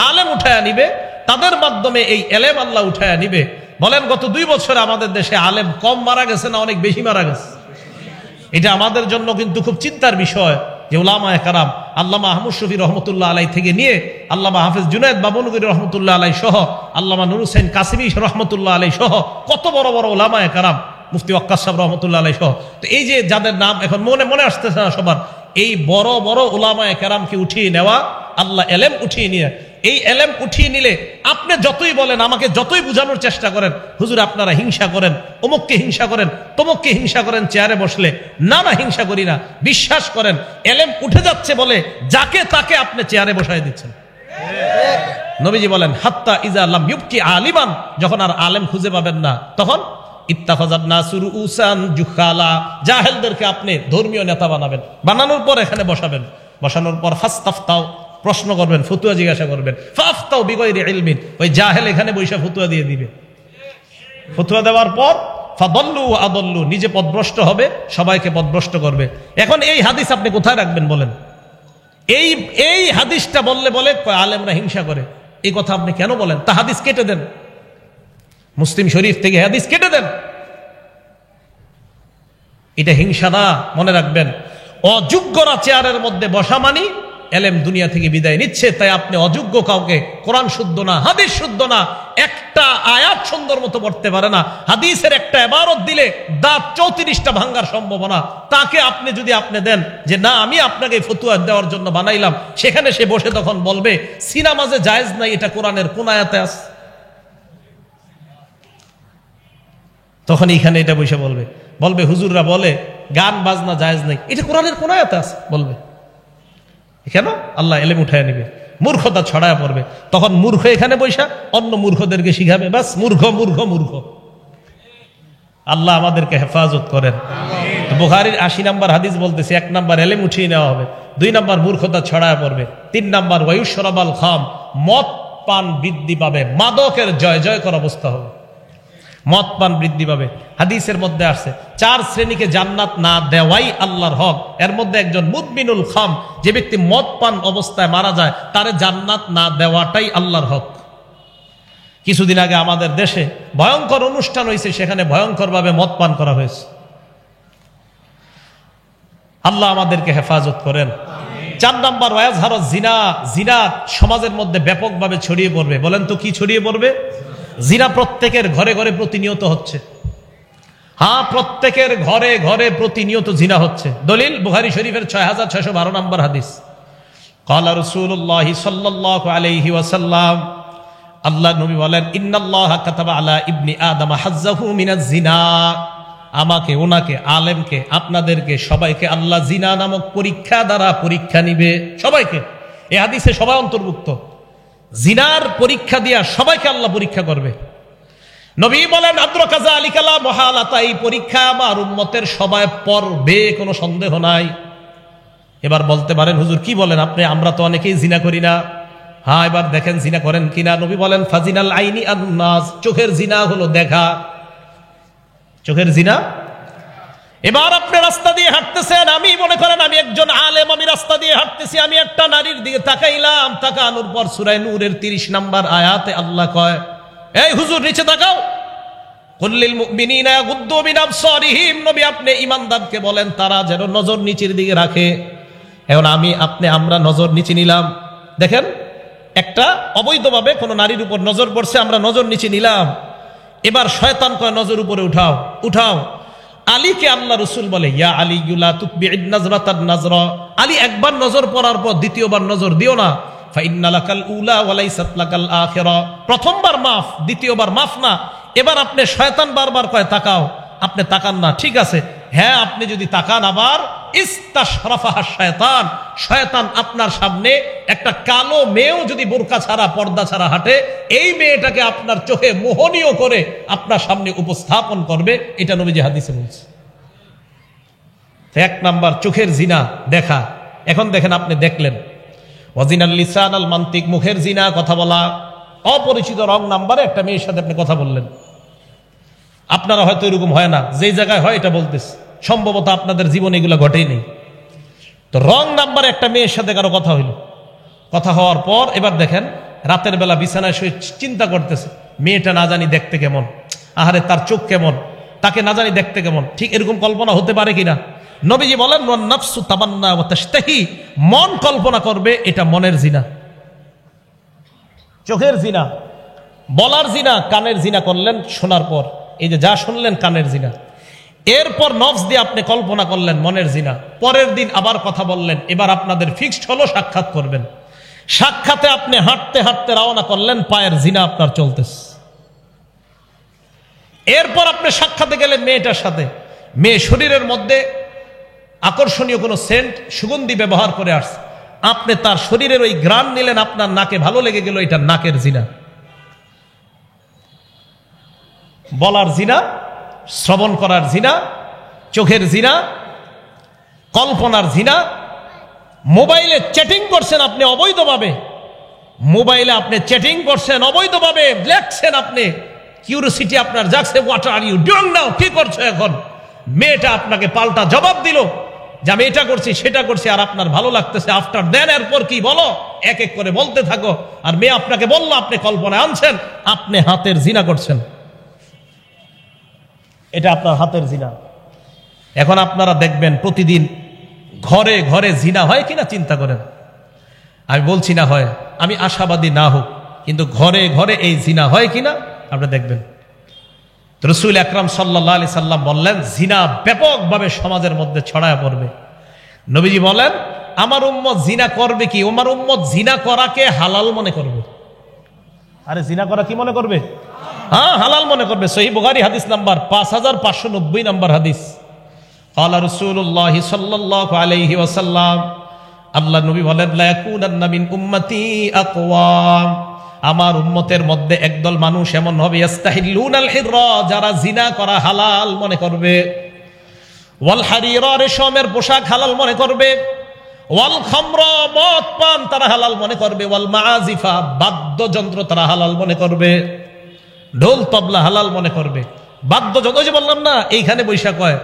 আলেম উঠায়া নিবে, তাদের মাধ্যমে এই ইলম আল্লাহ উঠায়া নিবে। বলেন গত 2 বছরে আমাদের দেশে আলেম কম মারা গেছে না অনেক বেশি মারা গেছে? এটা আমাদের জন্য কিন্তু খুব চিন্তার বিষয় যে উলামায়ে কেরাম, আল্লামা আহমদ শফী রহমতুল্লাহ আলাই থেকে নিয়ে আল্লামা হাফেজ জুনায়েদ বাবনগরী রহমতুল্লাহ আলাই সহ, আল্লামা নুর হুসাইন কাসিমি রহমতুল্লাহ আলাই সহ কত বড় বড় উলামায়ে কেরাম, মুফতি ওয়াক্কাস সাহেব রহমতুল্লাহ আলাই সহ, তো এই যে যাদের নাম এখন মনে আসতেছে না সবার, এই বড় বড় উলামায়ে কেরামকে উঠিয়ে নেওয়া, আল্লাহ এলেম উঠিয়ে নিয়ে, এই এলেম উঠিয়ে নিলে আপনি যতই বলেন, আমাকে যতই বোঝানোর চেষ্টা করেন, হুজুর আপনারা হিংসা করেন, অমুককে হিংসা করেন, তমুককে হিংসা করেন চেয়ারে বসলে, না হিংসা করি না, বিশ্বাস করেন এলেম উঠে যাচ্ছে বলে যাকে তাকে আপনি চেয়ারে বসায় দিচ্ছেন। নবীজি বলেন, হাত্তা ইজা লাম ইউবকি আলিমান, যখন আর আলেম খুঁজে পাবেন না, তখন ইত্তাখাযান নাসু রুউসান জুখালা, জাহেলদেরকে আপনি ধর্মীয় নেতা বানাবেন, বানানোর পর এখানে বসাবেন, বসানোর পর ফাস্তাফতাও, প্রশ্ন করবেন, ফতুয়া জিজ্ঞাসা করবেন, ফাফতাও বিগয়রি ইলমিন, ওই জাহেল এখানে বসে ফতুয়া দিয়ে দিবে। ফতুয়া দেওয়ার পর ফাদল্লু আদল্লু, নিজে পথভ্রষ্ট হবে, সবাইকে পথভ্রষ্ট করবে। এখন এই হাদিস আপনি কোথায় রাখবেন বলেন? এই হাদিসটা বলে আলেমরা হিংসা করে, এই কথা আপনি কেন বলেন? তা হাদিস কেটে দেন, মুসলিম শরীফ থেকে হাদিস কেটে দেন। এটা হিংসা না, মনে রাখবেন। অযোগ্যরা চেয়ারের মধ্যে বসা মানি এলেম দুনিয়া থেকে বিদায় নিচ্ছে। তাই আপনি অযোগ্য কাউকে, কোরআন শুদ্ধ না, হাদিস শুদ্ধ না, একটা আয়াত সুন্দর মতো পড়তে পারে না, হাদিসের একটা ইবারত দিলে দাঁত 34টা ভাঙ্গার সম্ভাবনা, তাকে আপনি যদি দেন যে না আমি আপনাকে ফতুয়া দেওয়ার জন্য বানাইলাম, সেখানে সে বসে তখন বলবে সিনামাজে জায়েজ নাই, এটা কোরআনের কোন আয়াতে আছে? তখন এইখানে এটা বসে বলবে হুজুররা বলে গান বাজনা জায়েজ নাই, এটা কোরআনের কোন আয়াতে আছে বলবে। কেন? আল্লাহ এলেম উঠায় নিবে, মূর্খতা ছড়ায় পড়বে, তখন মূর্খ এখানে বৈশা অন্য মূর্খদেরকে শিখাবে, বাস মূর্খ মূর্খ মূর্খ। আল্লাহ আমাদেরকে হেফাজত করেন। বুখারীর 80 নাম্বার হাদিস বলতেছে, 1 নাম্বার এলেম উঠিয়ে নেওয়া হবে, 2 নাম্বার মূর্খতা ছড়ায় পড়বে, 3 নাম্বার ওয়ায়ুশরাবাল খাম, মদ পান বৃদ্ধি পাবে, মাদকের জয় জয়কর অবস্থা হবে, মদ পান বৃদ্ধি পাবে। হাদিসের মধ্যে আসছে 4 শ্রেণীকে জান্নাত না দেওয়াই আল্লাহর হক। এর মধ্যে একজন মুদমিনুল খাম, যে ব্যক্তি মদ পান অবস্থায় মারা যায়, তারে জান্নাত না দেওয়াটাই আল্লাহর হক। কিছুদিন আগে আমাদের দেশে ভয়ঙ্কর অনুষ্ঠান হয়েছে, সেখানে ভয়ঙ্কর ভাবে মদ পান করা হয়েছে। আল্লাহ আমাদেরকে হেফাজত করেন। 4 নাম্বার ওয়াজহার জিনা, জিনা সমাজের মধ্যে ব্যাপকভাবে ছড়িয়ে পড়বে। বলেন তো কি ছড়িয়ে পড়বে? জিনা প্রত্যেকের ঘরে ঘরে প্রতিনিয়ত হচ্ছে। হ্যাঁ, প্রত্যেকের ঘরে ঘরে প্রতিনিয়ত জিনা হচ্ছে। দলিল বুখারী শরীফের 6612 নম্বর হাদিস। ক্বালা রাসূলুল্লাহ সাল্লাল্লাহু আলাইহি ওয়াসাল্লাম, আল্লাহ নবী বলেন, ইন্নাল্লাহা কাতাবা আলা ইবনি আদম হাজ্জাহু মিনাজ জিনা। আমাকে, ওনাকে, আলেমকে, আপনাদেরকে সবাইকে আল্লাহ জিনা নামক পরীক্ষা দ্বারা পরীক্ষা নিবে। সবাইকে, এই হাদিসে সবাই অন্তর্ভুক্ত। জিনার পরীক্ষা দিয়া সবাইকে আল্লাহ পরীক্ষা করবে। নবী বলেন, আদ্রাকা যালিকা লা মুহালাতা, এই পরীক্ষা আমার উম্মতের সবাই পড়বে, কোনো সন্দেহ নাই। এবার বলতে পারেন, হুজুর কি বলেন আপনি, আমরা তো অনেকেই জিনা করি না। হ্যাঁ, এবার দেখেন জিনা করেন কিনা। নবী বলেন, ফাজিনাল আইনি আন-নাজ, চোখের জিনা হলো দেখা, চোখের জিনা। এবার আপনি রাস্তা দিয়ে হাঁটতেছেন, আমি মনে করেন আমি একজন আলেম, আমি রাস্তা দিয়ে হাঁটতেছি, আমি একটা নারীর দিকে তাকাইলাম, তাকানোর পর সূরা নূরের 30 নম্বর আয়াতে আল্লাহ কয়, এই হুজুর নিচে তাকাও, কুল্লিল মুমিনিনা ইয়াগুদ্দু মিন আবসারিহিম, নবী আপনি ঈমানদারকে বলেন তারা যেন নজর নিচের দিকে রাখে। এখন আমরা নজর নিচে নিলাম, দেখেন একটা অবৈধভাবে কোন নারীর উপর নজর পড়ছে, আমরা নজর নিচে নিলাম। এবার শয়তান কয় নজর উপরে উঠাও, উঠাও। আলীকে আল্লাহ রাসূল বলে, ইয়া আলী লা তুতবি'ন নাজরাতান নাজরা, আলী একবার নজর পড়ার পর দ্বিতীয়বার নজর দিও না। ফা ইন্না লাকাল উলা ওয়া লাইসাত লাকাল আখিরা, প্রথমবার মাফ, দ্বিতীয়বার মাফ না। এবার আপনি, শয়তান বারবার কয় তাকাও, আপনি তাকান না, ঠিক আছে, হ্যাঁ আপনি যদি তাকান, আবার ইস্তাশরাফাহা শয়তান, শয়তান আপনার সামনে একটা কালো মেয়েও যদি বোরকা ছাড়া, পর্দা ছাড়া হাঁটে, এই মেয়েটাকে আপনার চোখে মোহনীয় করে আপনার সামনে উপস্থাপন করবে। এটা নবীজি হাদিসে বলছে। এক নাম্বার চোখের জিনা দেখা। এখন দেখেন, আপনি দেখলেন ওয়াজিনাল লিসান আল মান্তিক, মুখের জিনা, কথা বলা। অপরিচিত রং নাম্বারে একটা মেয়ের সাথে আপনি কথা বললেন। আপনারা হয়তো এরকম হয় না, যেই জায়গায় হয় এটা বলতেছে, সম্ভবত আপনাদের জীবনে এগুলো ঘটেই নেই। তো রং নাম্বারে একটা মেয়ের সাথে কারো কথা হইল, কথা হওয়ার পর এবার দেখেন রাতের বেলা বিছানায় শুয়ে চিন্তা করতেছে, মেয়েটা না জানি দেখতে কেমন, আহারে তার চোখ কেমন, তাকে না জানি দেখতে কেমন। ঠিক এরকম কল্পনা হতে পারে কিনা? নবীজি বলেন, ওয়ান নাফসু তামান্না ওয়া তাশতাহি, মন কল্পনা করবে, এটা মনের জিনা। চোখের জিনা, বলার জিনা, কানের জিনা করলেন শোনার পর, এই যে যা শুনলেন কানের জিনা। এরপর নফস দিয়ে আপনি কল্পনা করলেন, মনের জিনা। পরের দিন আবার কথা বললেন, এবার আপনাদের ফিক্সড হলো সাক্ষাৎ করবেন। সাক্ষাতে আপনি হাঁটতে হাঁটতে রওনা করলেন, পায়ের জিনা আপনার চলতেছে। এরপর আপনি সাক্ষাতে গেলেন মেয়েটার সাথে, মেয়ে শরীরের মধ্যে আকর্ষণীয় কোনো সেন্ট, সুগন্ধি ব্যবহার করে আসছে, আপনি তার শরীরের ওই ঘ্রাণ নিলেন, আপনার নাকে ভালো লেগে গেল, এটা নাকের জিনা। বলার জিনা, শ্রবণ করার জিনা, চোখের জিনা, কল্পনার জিনা। মোবাইলে চ্যাটিং করছেন আপনি অবৈধভাবে, মোবাইলে আপনি চ্যাটিং করছেন অবৈধভাবে, লেখছেন আপনি, কিউরিওসিটি আপনার জাগছে, what are you doing now, কি করছো এখন? মেয়েটা আপনাকে পাল্টা জবাব দিল যে আমি এটা করছি, সেটা করছি, আর আপনার ভালো লাগতেছে। আফটার দেন, এরপর কি বলো, এক এক করে বলতে থাকো। আর মেয়ে আপনাকে বললো, আপনি কল্পনায় আনছেন, আপনি হাতের জিনা করছেন, এটা আপনার হাতের জিনা। এখন আপনারা দেখবেন প্রতিদিন ঘরে ঘরে জিনা হয় কিনা চিন্তা করেন। আমি বলছি না হয়, আমি আশাবাদী না হোক, কিন্তু ঘরে ঘরে এই জিনা হয় কিনা আপনি দেখবেন। রাসূল আকরাম সাল্লাল্লাহু আলাইহি সাল্লাম বললেন, জিনা ব্যাপকভাবে সমাজের মধ্যে ছড়ায় পড়বে। নবীজি বলেন, আমার উম্মত জিনা করবে কি? আমার উম্মত জিনা করাকে হালাল মনে করবে। আরে জিনা করা কি মনে করবে? হ্যাঁ, হালাল মনে করবে। সহিহ বুখারী হাদিস নাম্বার 5590 নম্বর হাদিস। ক্বালা রাসূলুল্লাহ সাল্লাল্লাহু আলাইহি ওয়াসাল্লাম, আল্লাহ নবী বলেন, লা ইয়াকুনান্না মিন উম্মতি আকওয়াম, আমার উম্মতের মধ্যে একদল মানুষ এমন হবে, ইস্তাহিল্লুনাল হিররা, যারা জিনা করা হালাল মনে করবে, ওয়াল হারিরা, রেশমের পোশাক হালাল মনে করবে, ওয়াল খামরা, মদ পান তারা হালাল মনে করবে, ওয়াল মাআজিফা, বাদ্যযন্ত্র তারা হালাল মনে করবে, ঢোল তবলা হালাল মনে করবে। বাদ্যযন্ত্র, ওই যে বললাম না, এইখানে বৈশাখ কয়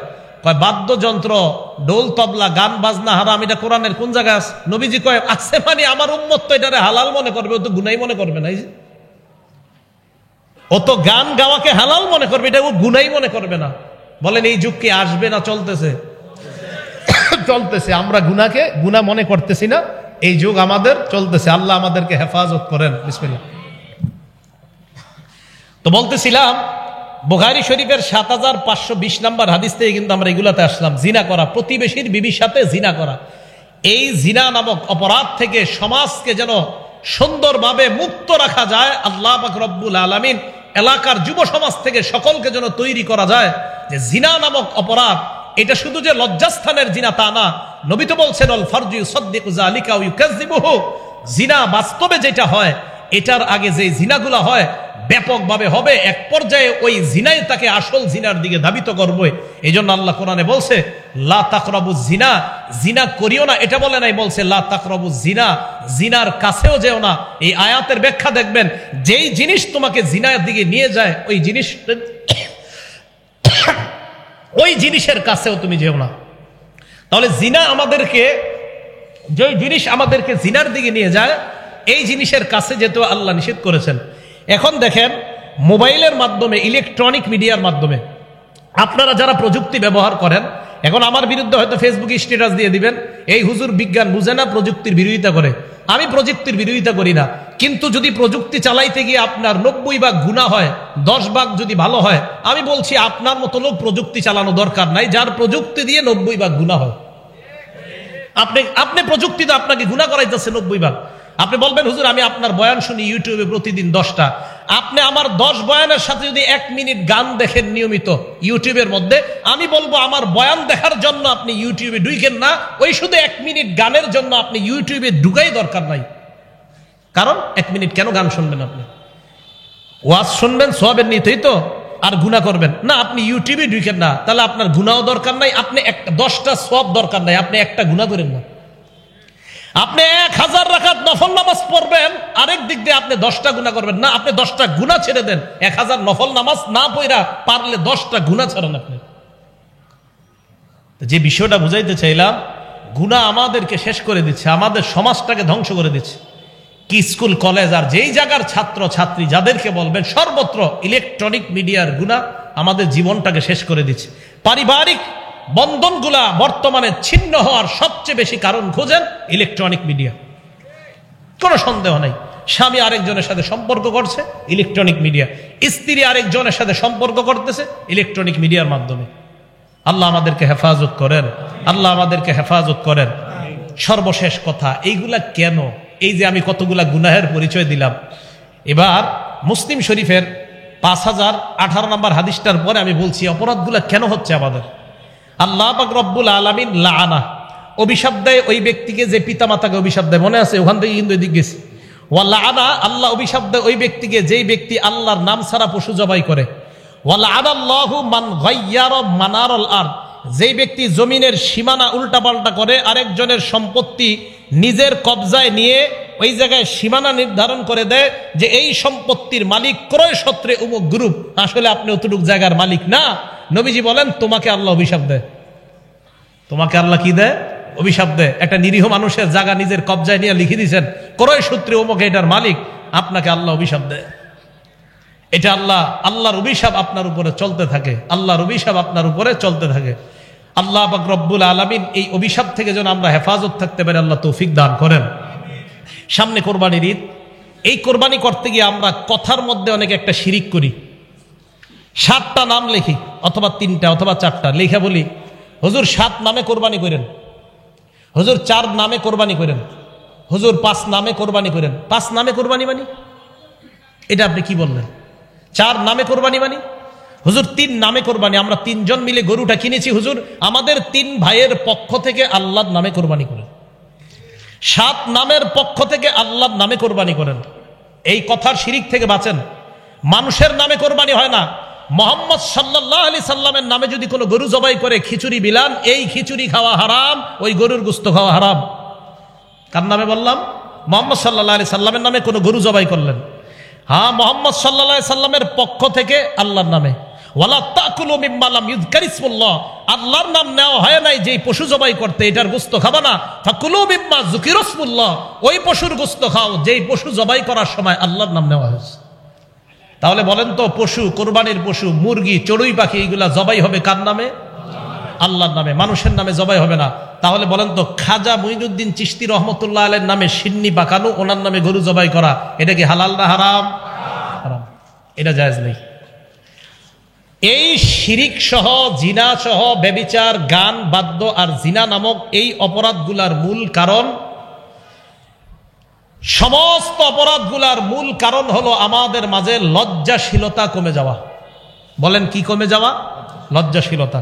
বাদ্যযন্ত্র, ঢোল তবলা, গান বাজনা হারাম, এটা কোরআনের কোন জায়গায় আছে? নবীজি কয় আছে, মানে আমার উম্মত তো এটারে হালাল মনে করবে, ও তো গুনাই মনে করবে না। ও তো গান গাওয়াকে হালাল মনে করবে, এটা ও গুনাই মনে করবে না। বলেন এই যুগ কি আসবে না চলতেছে? চলতেছে। আমরা গুনাকে গুনাহ মনে করতেছি না, এই যুগ আমাদের চলতেছে। আল্লাহ আমাদেরকে হেফাজত করেন। বিসমিল্লাহ। তো তো বলতেছিলাম বুখারী শরীফের ৭৫২০ নম্বর হাদিস থেকে কিন্তু আমরা এগুলাতে আসলাম। জিনা করা, প্রতিবেশীর বিবির সাথে জিনা করা, এই জিনা নামক অপরাধ থেকে সমাজকে যেন সুন্দরভাবে মুক্ত রাখা যায়, আল্লাহ পাক রব্বুল আলামিন এলাকার যুব সমাজ থেকে সকলকে যেন তৈরি করা যায় যে জিনা নামক অপরাধ এটা শুধু যে লজ্জাস্থানের জিনা তা না। নবী তো বলছেন আল ফারজু ইউসাদ্দিকু যালিকা ওয়া ইউকাযযিবুহু, জিনা বাস্তবে যেটা হয় এটার আগে যে জিনাগুলো হয় ব্যাপকভাবে হবে, এক পর্যায়ে ওই জিনাই তাকে আসল জিনার দিকে ধাবিত করবে। এই জন্য আল্লাহ কোরআনে বলছে লা তাকরাবুজ জিনা, জিনা করিও না এটা বলে নাই, বলছে লা তাকরাবুজ জিনা, জিনার কাছেও যেও না। এই আয়াতের ব্যাখ্যা দেখবেন, যেই জিনিস তোমাকে জিনার দিকে নিয়ে যায় ওই জিনিসের কাছেও তুমি যেও না। তাহলে জিনা আমাদেরকে, যে জিনিস আমাদেরকে জিনার দিকে নিয়ে যায় এই জিনিসের কাছে যেতে আল্লাহ নিষেধ করেছেন। এখন দেখেন মোবাইলের মাধ্যমে, ইলেকট্রনিক মিডিয়ার মাধ্যমে আপনারা যারা প্রযুক্তি ব্যবহার করেন, এখন আমার বিরুদ্ধে হয়তো ফেসবুকে স্ট্যাটাস দিয়ে দিবেন এই হুজুর বিজ্ঞান বুঝে না, প্রযুক্তির বিরোধিতা করে। আমি প্রযুক্তির বিরোধিতা করি না, কিন্তু যদি প্রযুক্তি চালাইতে গিয়ে আপনার ৯০ ভাগ গুনাহ হয়, ১০ ভাগ যদি ভালো হয়, আমি বলছি আপনার মতো লোক প্রযুক্তি চালানো দরকার নাই, যার প্রযুক্তি দিয়ে ৯০ ভাগ গুনাহ হয়। আপনি প্রযুক্তিতে আপনাকে গুনাহ করাইতেছে ৯০ ভাগ। আপনি বলবেন হুজুর আমি আপনার বয়ান শুনি ইউটিউবে প্রতিদিন ১০টা, আপনি আমার ১০ বয়ানের সাথে যদি ১ মিনিট গান দেখেন নিয়মিত ইউটিউবের মধ্যে, আমি বলবো আমার বয়ান দেখার জন্য আপনি ইউটিউবে ঢুকেন না, ওই শুধু ১ মিনিট গানের জন্য আপনি ইউটিউবে ঢুকাই দরকার নাই। কারণ ১ মিনিট কেন গান শুনবেন? আপনি ওয়াজ শুনবেন সওয়াবের নিতেই তো, আর গুনাহ করবেন না। আপনি ইউটিউবে ঢুকেন না, তাহলে আপনার গুনাহও দরকার নাই, আপনি ১০টা সওয়াব দরকার নাই, আপনি একটা গুনাহ করেন না। আপনি ১০০০ রাকাত নফল নামাজ পড়বেন, আরেক দিক দিয়ে আপনি ১০টা গুনাহ করবেন না, আপনি ১০টা গুনাহ ছেড়ে দেন। ১০০০ নফল নামাজ না পড়া পারলে 10টা গুনাহ ছাড়েন আপনি। যে বিষয়টা বুঝাইতে চাইলাম, গুনাহ আমাদেরকে শেষ করে দিচ্ছে, আমাদের সমাজটাকে ধ্বংস করে দিচ্ছে। কি স্কুল কলেজ আর যেই জায়গার ছাত্র ছাত্রী যাদেরকে বলবেন সর্বত্র ইলেকট্রনিক মিডিয়ার গুনাহ আমাদের জীবনটাকে শেষ করে দিচ্ছে। পারিবারিক বন্ধনগুলা বর্তমানে ছিন্ন হওয়ার সবচেয়ে বেশি কারণ খোঁজেন ইলেকট্রনিক মিডিয়া, কোনো সন্দেহ নাই। স্বামী আরেকজনের সাথে সম্পর্ক করছে ইলেকট্রনিক মিডিয়া, স্ত্রী আরেকজনের সাথে সম্পর্ক করতেছে ইলেকট্রনিক মিডিয়ার মাধ্যমে। আল্লাহ আমাদেরকে হেফাজত করেন, আল্লাহ আমাদেরকে হেফাজত করেন। সর্বশেষ কথা, এইগুলা কেন? এই যে আমি কতগুলা গুনাহের পরিচয় দিলাম, এবার মুসলিম শরীফের ৫০১৮ নম্বর হাদিসটার পরে আমি বলছি অপরাধগুলা কেন হচ্ছে আমাদের। আল্লাহ পাক রব্বুল আলামিন লাআনা, অভিশাপ দেয় ওই ব্যক্তিকে যে পিতা মাতাকে অভিশাপ দেয়, মনে আছে? ওখান থেকে কিন্তু এদিক গেছি। ওয়া লাআনা, আল্লাহ অভিশাপ দেয় ওই ব্যক্তিকে যেই ব্যক্তি আল্লাহর নাম ছাড়া পশু জবাই করে। ওয়া লাআনাল্লাহু মান গায়্যারা মানারাল আরদ, যেই ব্যক্তি জমিনের সীমানা উল্টাপাল্টা করে, আরেকজনের সম্পত্তি নিজের কবজায় নিয়ে ওই জায়গায় সীমানা নির্ধারণ করে দেয় যে এই সম্পত্তির মালিক ক্রয় সূত্রে অমুক গ্রুপ, আসলে আপনি অতটুক জায়গার মালিক না। নবীজি বলেন তোমাকে আল্লাহ অভিশাপ দেয়। তোমাকে আল্লাহ কি দেয়? অভিশাপ দেয়। একটা নিরীহ মানুষের জায়গা নিজের কবজায় নিয়ে লিখে দিয়েছেন ক্রয় সূত্রে অমুক এটার মালিক, আপনাকে আল্লাহ অভিশাপ দেয়। এটা আল্লাহর অভিশাপ আপনার উপরে চলতে থাকে, আল্লাহর অভিশাপ আপনার উপরে চলতে থাকে। আল্লাহ পাক রব্বুল আলামিন এই অভিশাপ থেকে যেন আমরা হেফাজত থাকতে পারি, আল্লাহ তৌফিক দান করেন। সামনে কোরবানির ঈদ, এই কোরবানি করতে গিয়ে আমরা কথার মধ্যে অনেক একটা শিরিক করি। 7টা নাম লিখি, অথবা 3টা অথবা 4টা লিখে বলি হুজুর 7 নামে কোরবানি করেন, হুজুর 4 নামে কোরবানি করেন, হুজুর 5 নামে কোরবানি করেন। 5 নামে কোরবানি মানি, এটা আপনি কি বললেন? 4 নামে কোরবানি মানি, হুজুর 3 নামে কোরবানি, আমরা 3 জন মিলে গরুটা কিনেছি, হুজুর আমাদের 3 ভাইয়ের পক্ষ থেকে আল্লাহর নামে কোরবানি করেন। 7 নামের পক্ষ থেকে আল্লাহর নামে কোরবানি করেন। এই কথার শিরিক থেকে বাঁচেন। মানুষের নামে কোরবানি হয় না। মুহাম্মদ সাল্লাল্লাহু আলাইহি সাল্লামের নামে যদি কোনো গরু জবাই করে খিচুড়ি বিলান, এই খিচুড়ি খাওয়া হারাম, ওই গরুর গোশত খাওয়া হারাম। কার নামে বললাম? মুহাম্মদ সাল্লাল্লাহু আলাইহি সাল্লামের নামে কোনো গরু জবাই করলেন, হ্যাঁ মুহাম্মদ সাল্লাল্লাহু আলাইহি সাল্লামের পক্ষ থেকে আল্লাহর নামে। ওয়ালা তাকুলু মিম্মা লাম ইযকার ইসমুল্লাহ, আল্লাহর নাম নেওয়া হয় নাই যেই পশু জবাই করতে, এটার গোশত খাবা না। ফাকুলু মিম্মা যুকিরা ইসমুল্লাহ, ওই পশুর গোশত খাও যেই পশু জবাই করার সময় আল্লাহর নাম নেওয়া হয়েছে। তাহলে বলেন তো, পশু, কোরবানির পশু, মুরগি, চড়ুই পাখি, এগুলা জবাই হবে কার নামে? আল্লাহর নামে, মানুষের নামে জবাই হবে না। তাহলে বলেন তো, খাজা মুঈনুদ্দিন চিশতি রহমতুল্লাহ আলাইহির নামে সিন্নি পাকানো, ওনার নামে গরু জবাই করা, এটা কি হালাল না হারাম? হারাম। এটা জায়েজ নেই। এই শিরিক সহ, জিনা সহ, ব্যভিচার, গান, বাদ্য আর জিনা নামক এই অপরাধগুলার মূল কারণ, সমস্ত অপরাধগুলার মূল কারণ হলো আমাদের মাঝে লজ্জাশীলতা কমে যাওয়া। বলেন কি কমে যাওয়া? লজ্জাশীলতা।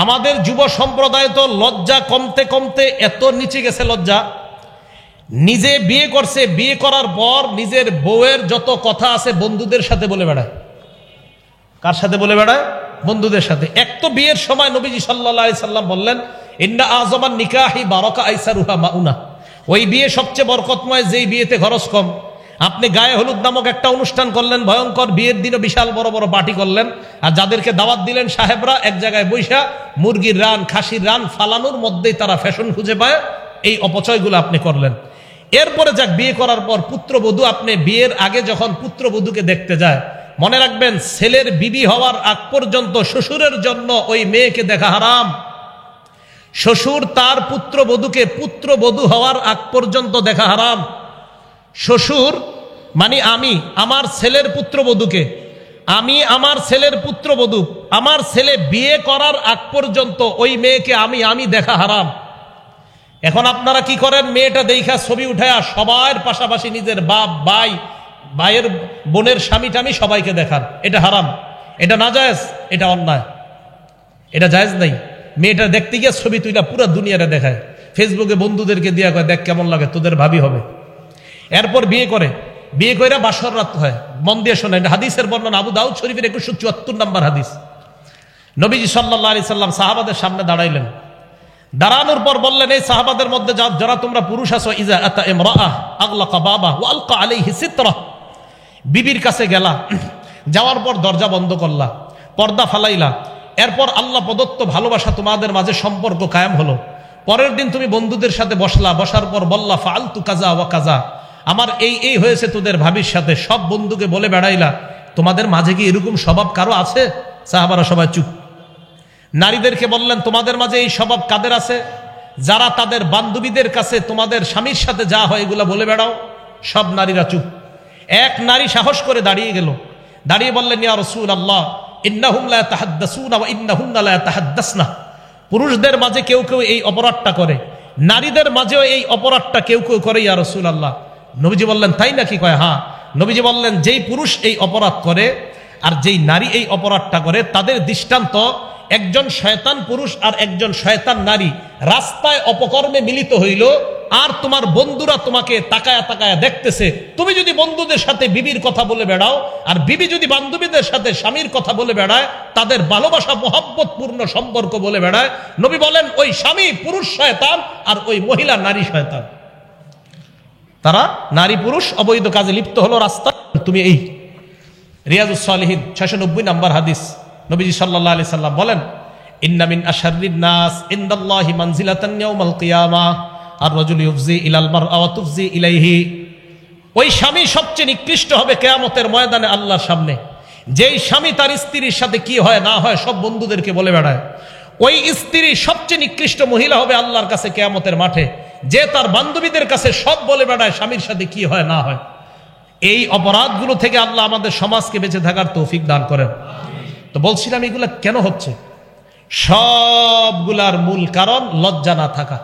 আমাদের যুব সম্প্রদায় তো লজ্জা কমতে কমতে এত নিচে গেছে, লজ্জা, নিজে বিয়ে করছে, বিয়ে করার পর নিজের বউয়ের যত কথা আছে বন্ধুদের সাথে বলে বেড়ায়। কার সাথে বলে বেড়ায়? বন্ধুদের সাথে। এক তো বিয়ের সময় নবীজি সাল্লাল্লাহু আলাইহি সাল্লাম বললেন, ইন্না আযমান নিকাহি বারাকা আইসারুহা মাউনা, ওই বিয়ে সবচেয়ে বরকতময় যেই বিয়েতে খরচ কম। আপনি গায়ে হলুদ নামক একটা অনুষ্ঠান করলেন, ভয়ঙ্কর, বিয়ের দিনও বিশাল বড় বড় পার্টি করলেন, আর যাদেরকে দাওয়াত দিলেন সাহেবরা এক জায়গায় বৈশা মুরগির রান, খাসির রান ফালানোর মধ্যেই তারা ফ্যাশন খুঁজে পায়, এই অপচয়গুলো আপনি করলেন। এরপরে যাক, বিয়ে করার পর পুত্রবধূ, আপনি বিয়ের আগে যখন পুত্রবধূকে দেখতে যায়, মনে রাখবেন ছেলের বিবি হওয়ার আগ পর্যন্ত শ্বশুরের জন্য ওই মেয়েকে দেখা হারাম। শ্বশুর তার পুত্রবধূকে পুত্রবধূ হওয়ার আগ পর্যন্ত দেখা হারাম। শ্বশুর মানে আমি আমার ছেলের পুত্রবধূকে, আমি আমার ছেলের পুত্রবধূ, আমার ছেলে বিয়ে করার আগ পর্যন্ত ওই মেয়েকে আমি দেখা হারাম। এখন আপনারা কি করেন? মেয়েটা দেখা ছবি উঠায় সবার পাশাপাশি নিজের বাপ, ভাই, ভাইয়ের বোনের স্বামী টামি সবাইকে দেখান। এটা হারাম, এটা নাজায়েজ, এটা অন্যায়, এটা জায়েজ নাই। মেয়েটা দেখতে গিয়ে ছবি তুইলা পুরো দুনিয়ারে দেখায়, ফেসবুকে বন্ধুদেরকে দিয়া কয় দেখ কেমন লাগে, তোদের ভাবি হবে। এরপর বিয়ে করে, বিয়ে করে বাসর রাত হয়। মন দিয়ে শোনেন, হাদিসের বর্ণনা আবু দাউদ শরীফের 2174 নম্বর হাদিস। নবীজি সাল্লাল্লাহু আলাইহি সাল্লাম সাহাবাদের সামনে দাঁড়াইলেন, দাঁড়ানোর পর বললেন, এই সাহাবাদের মধ্যে যারা তোমরা পুরুষ আছো, ইজা আতা ইমরাআহ আগলাকা বাবা ওয়া আলকা আলাইহি সিতরা, বিবির কাছে গেলা, যাওয়ার পর দরজা বন্ধ করলা, পর্দা ফালাইলা, এরপর আল্লাহ প্রদত্ত ভালোবাসা তোমাদের মাঝে সম্পর্ক কায়েম হলো। পরের দিন তুমি বন্ধুদের সাথে বসলা, বসার পর বললা ফাআলতু কাজা ওয়া কাজা, আমার এই হয়েছে তোদের ভাবির সাথে। সব বন্ধুকে বলে বেড়াইলা। তোমাদের মাঝে কি এরকম স্বভাব কারো আছে? সাহাবারা সবাই চুপ। নারীদেরকে বললেন, তোমাদের মাঝে এই স্বভাব কাদের আছে? যারা তাদের বান্ধবীদের কাছে তোমাদের স্বামীর সাথে যা হয় এগুলা বলে বেড়াও। সব নারীরা চুপ। এক নারী সাহস করে দাঁড়িয়ে গেল, দাঁড়িয়ে বললেন, ইয়া রাসূলুল্লাহ, ইন্নাহুম লা ইয়াতাহাদ্দাসুনা ওয়া ইন্নাহুন্না লা ইয়াতাহাদ্দাসনা, পুরুষদের মাঝে কেউ কেউ এই অপরাধটা করে, নারীদের মাঝেও এই অপরাধটা কেউ কেউ করে ইয়া রাসূলুল্লাহ। নবীজি বললেন, তাই নাকি? কয় হ্যাঁ। নবীজি বললেন, যেই পুরুষ এই অপরাধ করে আর যেই নারী এই অপরাধটা করে, তাদের দৃষ্টান্ত একজন শয়তান পুরুষ আর একজন শয়তান নারী রাস্তায় অপকর্মে মিলিত হইল, আর তোমার বন্ধুরা তোমাকে তাকায়া তাকায়া দেখতেছে। তুমি যদি বন্ধুদের সাথে বিবির কথা বলে বেড়াও, আর বিবি যদি বান্ধবীদের সাথে স্বামীর কথা বলে বেড়ায়, তাদের ভালোবাসা মহব্বত পূর্ণ সম্পর্ক বলে বেড়ায়, নবী বলেন ওই স্বামী পুরুষ শয়তান আর ওই মহিলা নারী শয়তান। তারা নারী পুরুষ অবৈধ কাজে লিপ্ত হলো রাস্তা। তুমি এই রিয়াজুস সালিহিন 690 নম্বর হাদিস, নবীজি সাল্লাল্লাহু আলাইহি সাল্লাম বলেন, ইন্না মিন আশাররিন নাস ইনদাল্লাহি মানজিলাতান ইয়াউমাল কিয়ামাহ আর রাজুলু ইউফজি ইলাল মারআ ওয়া তুফজি ইলাইহি। ওই স্বামী সবচেয়ে নিকৃষ্ট হবে কিয়ামতের ময়দানে আল্লাহর সামনে, যেই স্বামী তার স্ত্রীর সাথে কি হয় না হয় সব বন্ধুদেরকে বলে বেড়ায়। ওই স্ত্রী সবচেয়ে নিকৃষ্ট মহিলা হবে আল্লাহর কাছে কিয়ামতের মাঠে, যে তার বান্ধবীদের কাছে সব বলে বেড়ায় স্বামীর সাথে কি হয় না হয়। এই অপরাধগুলো থেকে আল্লাহ আমাদের সমাজকে বেঁচে থাকার তৌফিক দান করেন। তো বলছিলাম এগুলা কেন হচ্ছে? সবগুলার মূল কারণ লজ্জা না থাকা।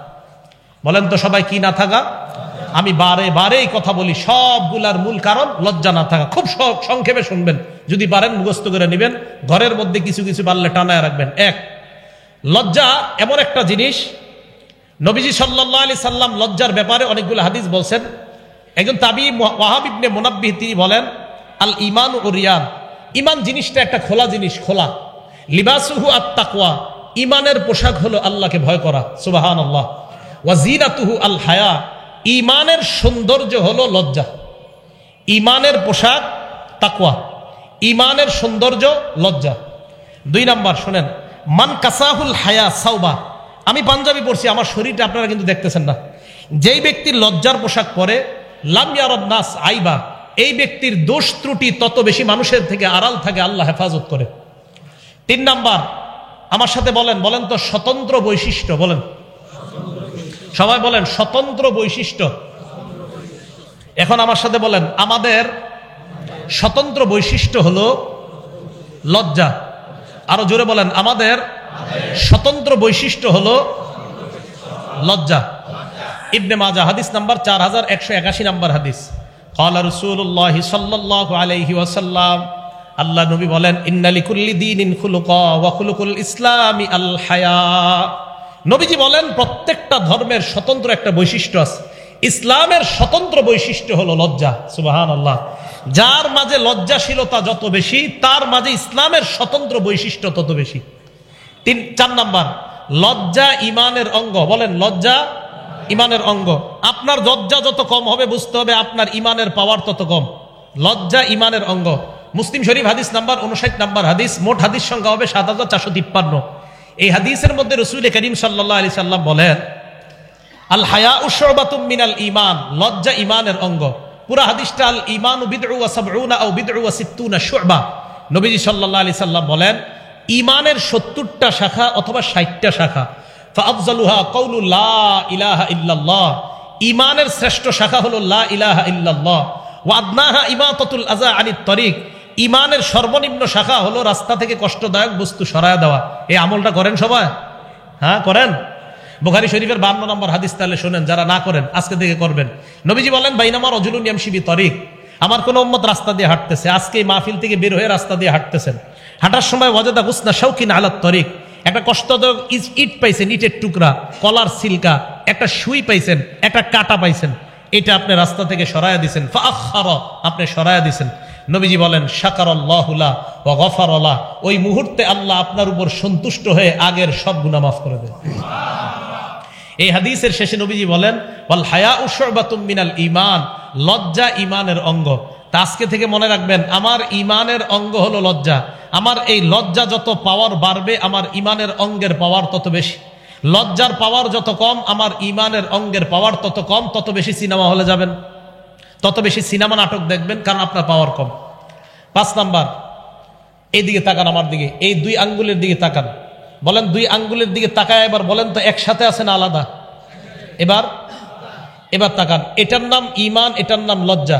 বলেন তো সবাই, কি না থাকা? আমি বারে বারে এই কথা বলি, সবগুলার মূল কারণ লজ্জা না থাকা। খুব সংক্ষেপে শুনবেন, যদি পারেন মুখস্থ করে নেবেন, ঘরের মধ্যে কিছু কিছু পারলে টানায় রাখবেন। এক, লজ্জা এমন একটা জিনিস, নবীজি সাল্লাল্লাহু আলাইহি সাল্লাম লজ্জার ব্যাপারে অনেকগুলো হাদিস বলছেন। একজন তাবী ওয়াহাব ইবনে মুনাব্বিহ তিনি বলেন, আল ঈমান ও রিয়ান, ঈমান জিনিসটা একটা খোলা জিনিস, খোলা। লিবাসুহু আত-তাকওয়া, ঈমানের পোশাক হলো আল্লাহকে ভয় করা, সুবহানাল্লাহ। ওয়া জিনাতুহু আল হায়া, ঈমানের সৌন্দর্য হলো লজ্জা। ঈমানের পোশাক তাকওয়া, ঈমানের সৌন্দর্য লজ্জা। দুই নাম্বার শুনেন, মান কাসাহুল হায়া সাওবা, আমি পাঞ্জাবি পরছি, আমার শরীরটা আপনারা কিন্তু দেখতেছেন না। যেই ব্যক্তির লজ্জার পোশাক পরে, লাম ইয়ারান নাস আইবা, এই ব্যক্তির দোষ ত্রুটি তত বেশি মানুষের থেকে আড়াল থাকে, আল্লাহ হেফাজত করে। তিন নাম্বার, আমার সাথে বলেন, বলেন তো স্বতন্ত্র বৈশিষ্ট্য, বলেন সবাই বলেন স্বতন্ত্র বৈশিষ্ট্য। এখন আমার সাথে বলেন, আমাদের স্বতন্ত্র বৈশিষ্ট্য হলো লজ্জা। আরো জোরে বলেন, আমাদের স্বতন্ত্র বৈশিষ্ট্য হলো লজ্জা। ইবনে মাজাহ হাদিস নাম্বার 4181 নাম্বার হাদিস। ক্বালা রাসূলুল্লাহ সাল্লাল্লাহু আলাইহি ওয়াসাল্লাম, আল্লাহ নবী বলেন, ইন্না লিকুল্লি দীনিন খুলুকা ওয়া খুলুকুল ইসলামি আল হায়া। নবীজি বলেন, প্রত্যেকটা ধর্মের স্বতন্ত্র একটা বৈশিষ্ট্য আছে। ইসলামের স্বতন্ত্র বৈশিষ্ট্য হলো লজ্জা। সুবহানাল্লাহ। যার মাঝে লজ্জাশীলতা যত বেশি, তার মাঝে ইসলামের স্বতন্ত্র বৈশিষ্ট্য তত বেশি। 4 নাম্বার, লজ্জা ঈমানের অঙ্গ। বলেন, লজ্জা ঈমানের অঙ্গ। আপনার লজ্জা যত কম হবে, বুঝতে হবে আপনার ঈমানের পাওয়ার তত কম। লজ্জা ঈমানের অঙ্গ। মুসলিম শরীফ হাদিস নাম্বার 59 নাম্বার হাদিস। মোট হাদিস সংখ্যা হবে 7453। এই হাদিসের মধ্যে রাসূল করিম সাল্লাল্লাহু আলাইহি সাল্লাম বলেন, আল হায়াউ শুবাতুম মিনাল ঈমান। লজ্জা ঈমানের অঙ্গ। পুরা হাদিসটা আল ঈমানু বিদউ ওয়া সাবউনা আও বিদউ ওয়া সিত্তুনা শুবা। নবীজি সাল্লাল্লাহু আলাইহি সাল্লাম বলেন, ঈমানের 70টা শাখা অথবা 60টা শাখা। ফাআফজালুহা কাউলু লা ইলাহা ইল্লাল্লাহ। ঈমানের শ্রেষ্ঠ শাখা হলো লা ইলাহা ইল্লাল্লাহ। ওয়া আদনাহা ইমাতাতুল আযা আনিত তরিক। ঈমানের সর্বনিম্ন শাখা হলো রাস্তা থেকে কষ্টদায়ক বস্তু সরায়া দেওয়া। এই আমলটা করেন সবাই? হ্যাঁ, করেন। বুখারী শরীফের 52 নম্বর হাদিস, তাহলে শুনেন, যারা না করেন আজকে থেকে করবেন। নবীজি বলেন, বাইনামা রাজুলুন ইয়ামশি বিতরিক। আমার কোন উম্মত রাস্তা দিয়ে হাঁটতেছে, আজকে এই মাহফিল থেকে বের হয়ে রাস্তা দিয়ে হাঁটতেছেন। হাঁটার সময় ওয়াজাদা গুসনা শাওকিন আলাত তরিক। একটা কষ্টদায়ক ইট পাইছেন, ইটের টুকরা, কলার সিলকা, একটা সুই পাইছেন, একটা কাটা পাইছেন। এটা আপনি রাস্তা থেকে সরায়া দিছেন। ফাআখারা, আপনি সরায়া দিছেন। নবীজি বলেন, শাকারাল্লাহু লা ওয়া গফারা লা। ওই মুহূর্তে আল্লাহ আপনার উপর সন্তুষ্ট হয়ে আগের সব গুনাহ মাফ করে দেন। এই হাদিসের শেষে নবীজি বলেন, ওয়াল হায়াউ শুবাতুম মিনাল ঈমান। লজ্জা ঈমানের অঙ্গ। তা আজকে থেকে মনে রাখবেন, আমার ঈমানের অঙ্গ হলো লজ্জা। আমার এই লজ্জা যত পাওয়ার বাড়বে, আমার ঈমানের অঙ্গের পাওয়ার তত বেশি। লজ্জার পাওয়ার যত কম, আমার ঈমানের অঙ্গের পাওয়ার তত কম। তত বেশি সিনেমা হলে যাবেন, তত বেশি সিনেমা নাটক দেখবেন, কারণ আপনার পাওয়ার কম। 5 নাম্বার, এইদিকে তাকান, আমার দিকে, এই 2 আঙ্গুলের দিকে তাকান। বলেন, 2 আঙ্গুলের দিকে তাকায় এবার বলেন তো, একসাথে আছে না আলাদা? এবার তাকান। এটার নাম ঈমান, এটার নাম লজ্জা।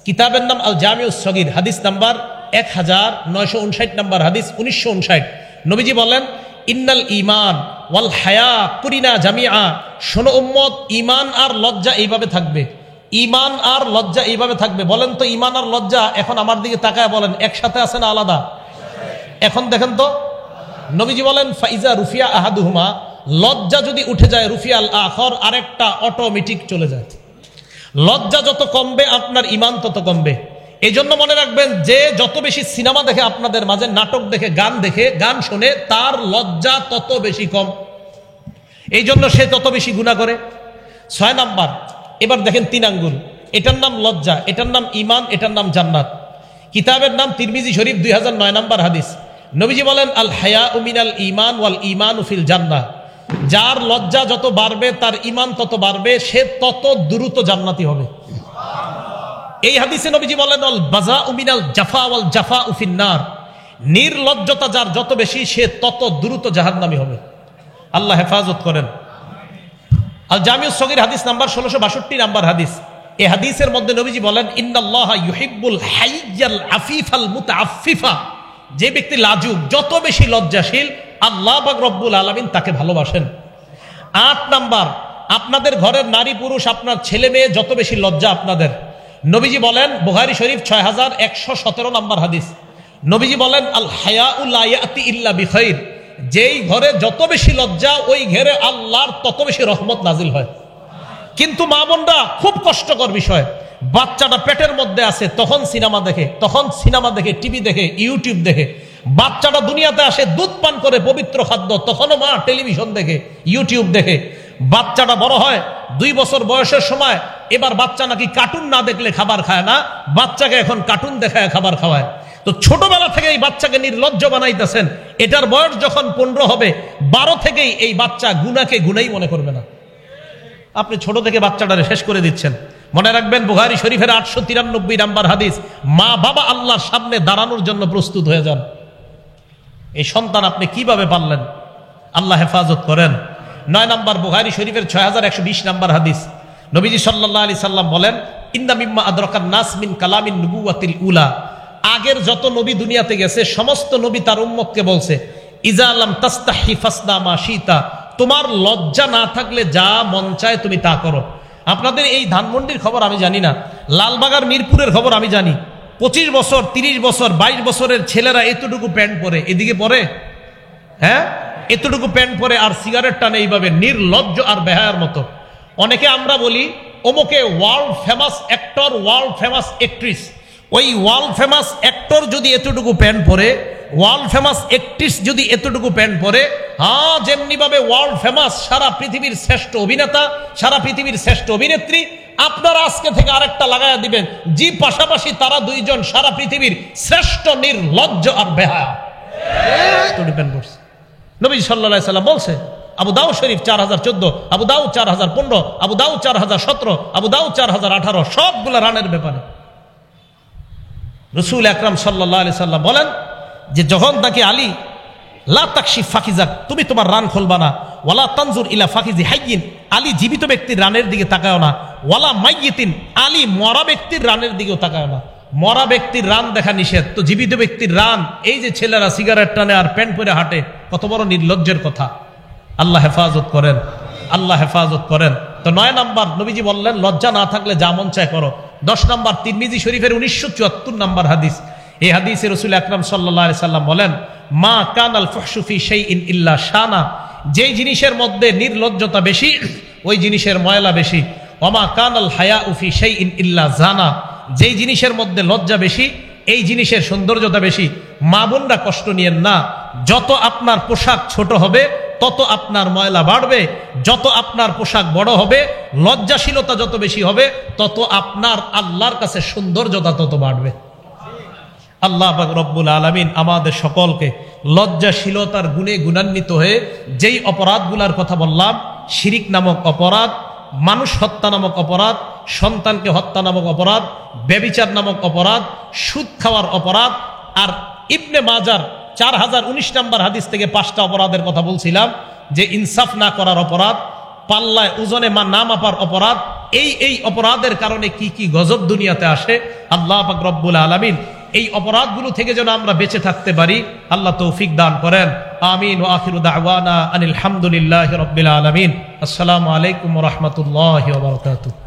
কিতাবের নাম আল জামিউস সগীর, হাদিস নাম্বার 1959 নাম্বার হাদিস, 1959। নবীজি বলেন, ইন্নাল ঈমান ওয়াল হায়া কুরিনা জামিআ। শোনো উম্মত, ঈমান আর লজ্জা এইভাবে থাকবে। ঈমান আর লজ্জা এইভাবে থাকবে। বলেন তো, ঈমান আর লজ্জা এখন আমার দিকে তাকায় বলেন, একসাথে আছে না আলাদা? এখন দেখেন তো, নবীজি বলেন, ফাইজা রুফিয়া আহাদুহুমা। লজ্জা যদি উঠে যায়, রুফিয়াল আখর, আরেকটা অটোমেটিক চলে যায়। লজ্জা যত কমবে, আপনার ঈমান তত কমবে। এই জন্য মনে রাখবেন, যে যত বেশি সিনেমা দেখে আপনাদের মাঝে, নাটক দেখে, গান শোনে, তার লজ্জা তত বেশি কম। এই জন্য সে তত বেশি গুনাহ করে। 6 নাম্বার, এবার দেখেন 3 আঙ্গুল। এটার নাম লজ্জা, এটার নাম ঈমান, এটার নাম জান্নাত। কিতাবের নাম তিরমিজি শরীফ, 2009 নাম্বার হাদিস। নবীজি বলেন, আল হায়াউ মিনাল ঈমান ওয়াল ঈমানু ফিল জান্নাহ। যার লজ্জা যত বাড়বে, তার ঈমান তত বাড়বে, সে তত দ্রুত জান্নাতি হবে। এই হাদিসে নবীজি বলেন, আল বাযাউ মিনাল জাফা ওয়াল জাফাউ ফিন নার। নির্লজ্জতা যার যত বেশি, সে তত দ্রুত জাহান্নামী হবে। আল্লাহ হেফাজত করেন। আল জামিউস সগীর হাদিস নাম্বার 1662 নাম্বার হাদিস। এই হাদিসের মধ্যে নবীজি বলেন, ইন্নাল্লাহা ইউহিব্বুল হাইয়াল আফিফাল মুতাআফফিফা। যে ব্যক্তি লাজুক, যত বেশি লজ্জাশীল, আল্লাহ পাক রব্বুল আলামিন তাকে ভালোবাসেন। 8 নাম্বার, আপনাদের ঘরের নারী পুরুষ, আপনার ছেলে মেয়ে যত বেশি লজ্জা আপনাদের। নবীজি বলেন, বুখারী শরীফ 6117 নাম্বার হাদিস। নবীজি বলেন, আল হায়াউ লা ইয়াতি ইল্লা বিখাইর। যেই ঘরে যত বেশি লজ্জা, ওই ঘরে আল্লাহর তত বেশি রহমত নাজিল হয়। কিন্তু মা বোনরা, খুব কষ্টকর বিষয়, বাচ্চাটা পেটের মধ্যে আছে, তখন সিনেমা দেখে, টিভি দেখে, ইউটিউব দেখে। বাচ্চাটা দুনিয়াতে আসে, দুধ পান করে, পবিত্র খাদ্য, তখনও মা টেলিভিশন দেখে, ইউটিউব দেখে। বাচ্চাটা বড় হয়, 2 বছর বয়সের সময়, এবার বাচ্চা নাকি কার্টুন না দেখলে খাবার খায় না, বাচ্চাকে এখন কার্টুন দেখায় খাবার খাওয়ায়। তো ছোটবেলা থেকে এই বাচ্চাকে নির্লজ্জ বানাইতেছেন। এটার বয়স যখন 15 হবে, 12 থেকেই এই বাচ্চা গুনাহকে গুনাহই মনে করবে না। আপনি ছোট থেকে বাচ্চাটারে শেষ করে দিচ্ছেন। মনে রাখবেন, বুখারী শরীফের 893 নাম্বার হাদিস, মা বাবা আল্লাহর সামনে দাঁড়ানোর জন্য প্রস্তুত হয়ে যান। এই সন্তান আপনি কিভাবে পারলেন? আল্লাহ হেফাজত করেন। 9 নাম্বার, বুখারী শরীফের 6120 নাম্বার হাদিস। নবীজি সাল্লাল্লাহু আলাইহি সাল্লাম বলেন, ইন্না মিম্মা আদরাকান নাস মিন কালামিন নুবুওয়াতিল উলা, আগের যত নবী দুনিয়াতে গেছে সমস্ত নবী তার উম্মতকে বলছে, ইজা লাম তাস্তাহি ফাসনা মা শিতা, তোমার লজ্জা না থাকলে যা মন চায় তুমি তা করো। আপনাদের এই ধানমন্ডির খবর আমি জানি না, লালবাগার মিরপুরের খবর আমি জানি। 25 বছর 30 বছর 22 বছরের ছেলেরা এতটুকু প্যান্ট পরে, এদিকে পরে, হ্যাঁ, এতটুকু প্যান্ট পরে আর সিগারেট টানে এইভাবে নির্লজ্জ আর বেহায়ার মতো। অনেকে আমরা বলি অমুকে world famous actor, world famous actress. ওই ওয়ার্ল্ড ফেমাস অ্যাক্টর যদি এতটুকু প্যান্ট পরে, ওয়ার্ল্ড ফেমাস অ্যাক্ট্রেস যদি এতটুকু প্যান্ট পরে, হ্যাঁ, যেমনি ভাবে ওয়ার্ল্ড ফেমাস সারা পৃথিবীর শ্রেষ্ঠ অভিনেতা, সারা পৃথিবীর শ্রেষ্ঠ অভিনেত্রী, আপনারা আজকে থেকে আরেকটা লাগায়া দিবেন, জি পাশাপাশি তারা দুইজন সারা পৃথিবীর শ্রেষ্ঠ নির্লজ্জ আর বেহায়া। প্যান্ট পরছে। নবী সাল্লাল্লাহু আলাইহি সাল্লাম বলছে, আবু দাউদ শরীফ 4014, আবু দাউদ 4015, আবু দাউদ 4017, আবু দাউদ 4018, সবগুলো রানের ব্যাপারে। রাসূল আকরাম সাল্লাল্লাহু আলাইহি সাল্লাম বলেন যে যখন তাকে আলী লা তাকশিফ ফাকিজাক, তুমি তোমার রান খুলবা না, ওয়ালা তানজুর ইলা ফাকিজি হাইয়িন, আলী জীবিত ব্যক্তির রানের দিকে তাকায় না, ওয়ালা মাইয়িতিন, আলী মরা ব্যক্তির রানের দিকেও তাকায় না। মরা ব্যক্তির রান দেখা নিষেধ, তো জীবিত ব্যক্তির রান, এই যে ছেলেরা সিগারেট টানে আর প্যান্ট পরে হাঁটে, কত বড় নির্লজ্জের কথা। আল্লাহ হেফাজত করেন, আল্লাহ হেফাজত করেন। তো 9 নাম্বার নবীজি বললেন লজ্জা না থাকলে যা মন চায় করো। 10 নাম্বার তিরমিজি শরীফের 1974 নাম্বার হাদিস, এই হাদিসে রাসূল আকরাম সাল্লাল্লাহু আলাইহি সাল্লাম বলেন, মা কানাল ফুহশু ফি শাইইন ইল্লা শানা, যেই জিনিসের মধ্যে নির্লজ্জতা বেশি ওই জিনিসের ময়লা বেশি। ওমা কানাল হায়াউ ফি শাইইন ইল্লা জানা, যেই জিনিসের মধ্যে লজ্জা বেশি এই জিনিসের সৌন্দর্যতা বেশি। মা বোনরা কষ্ট নিয়েন না, যত আপনার পোশাক ছোট হবে তত আপনার ময়লা বাড়বে, যত আপনার পোশাক বড় হবে, লজ্জাশীলতা যত বেশি হবে, তত আপনার আল্লাহর কাছে সৌন্দর্যতা তত বাড়বে। আল্লাহ পাক রব্বুল আলামিন আমাদের সকলকে লজ্জাশীলতার গুণে গুণান্বিত হয়ে যেই অপরাধগুলার কথা বললাম, শিরিক নামক অপরাধ, মানুষ হত্যা নামক অপরাধ, সন্তানকে হত্যা নামক অপরাধ, ব্যভিচার নামক অপরাধ, সুদ খাওয়ার অপরাধ, আর ইবনে মাজার 4019 নম্বর হাদিস থেকে 5টা অপরাধের কথা বলছিলাম, যে ইনসাফ না করার অপরাধ, পাল্লায় ওজনে না মাপার অপরাধ, এই অপরাধের কারণে কি কি গজব দুনিয়াতে আসে। আল্লাহ পাক রব্বুল আলামিন এই অপরাধগুলো থেকে যেন আমরা বেঁচে থাকতে পারি, আল্লাহ তৌফিক দান করেন। আমিন। ওয়া আখিরু দাওয়ানা আনিল হামদুলিল্লাহি রাব্বিল আলামিন। আসসালামু আলাইকুম ওয়া রাহমাতুল্লাহি ওয়া বারাকাতুহু।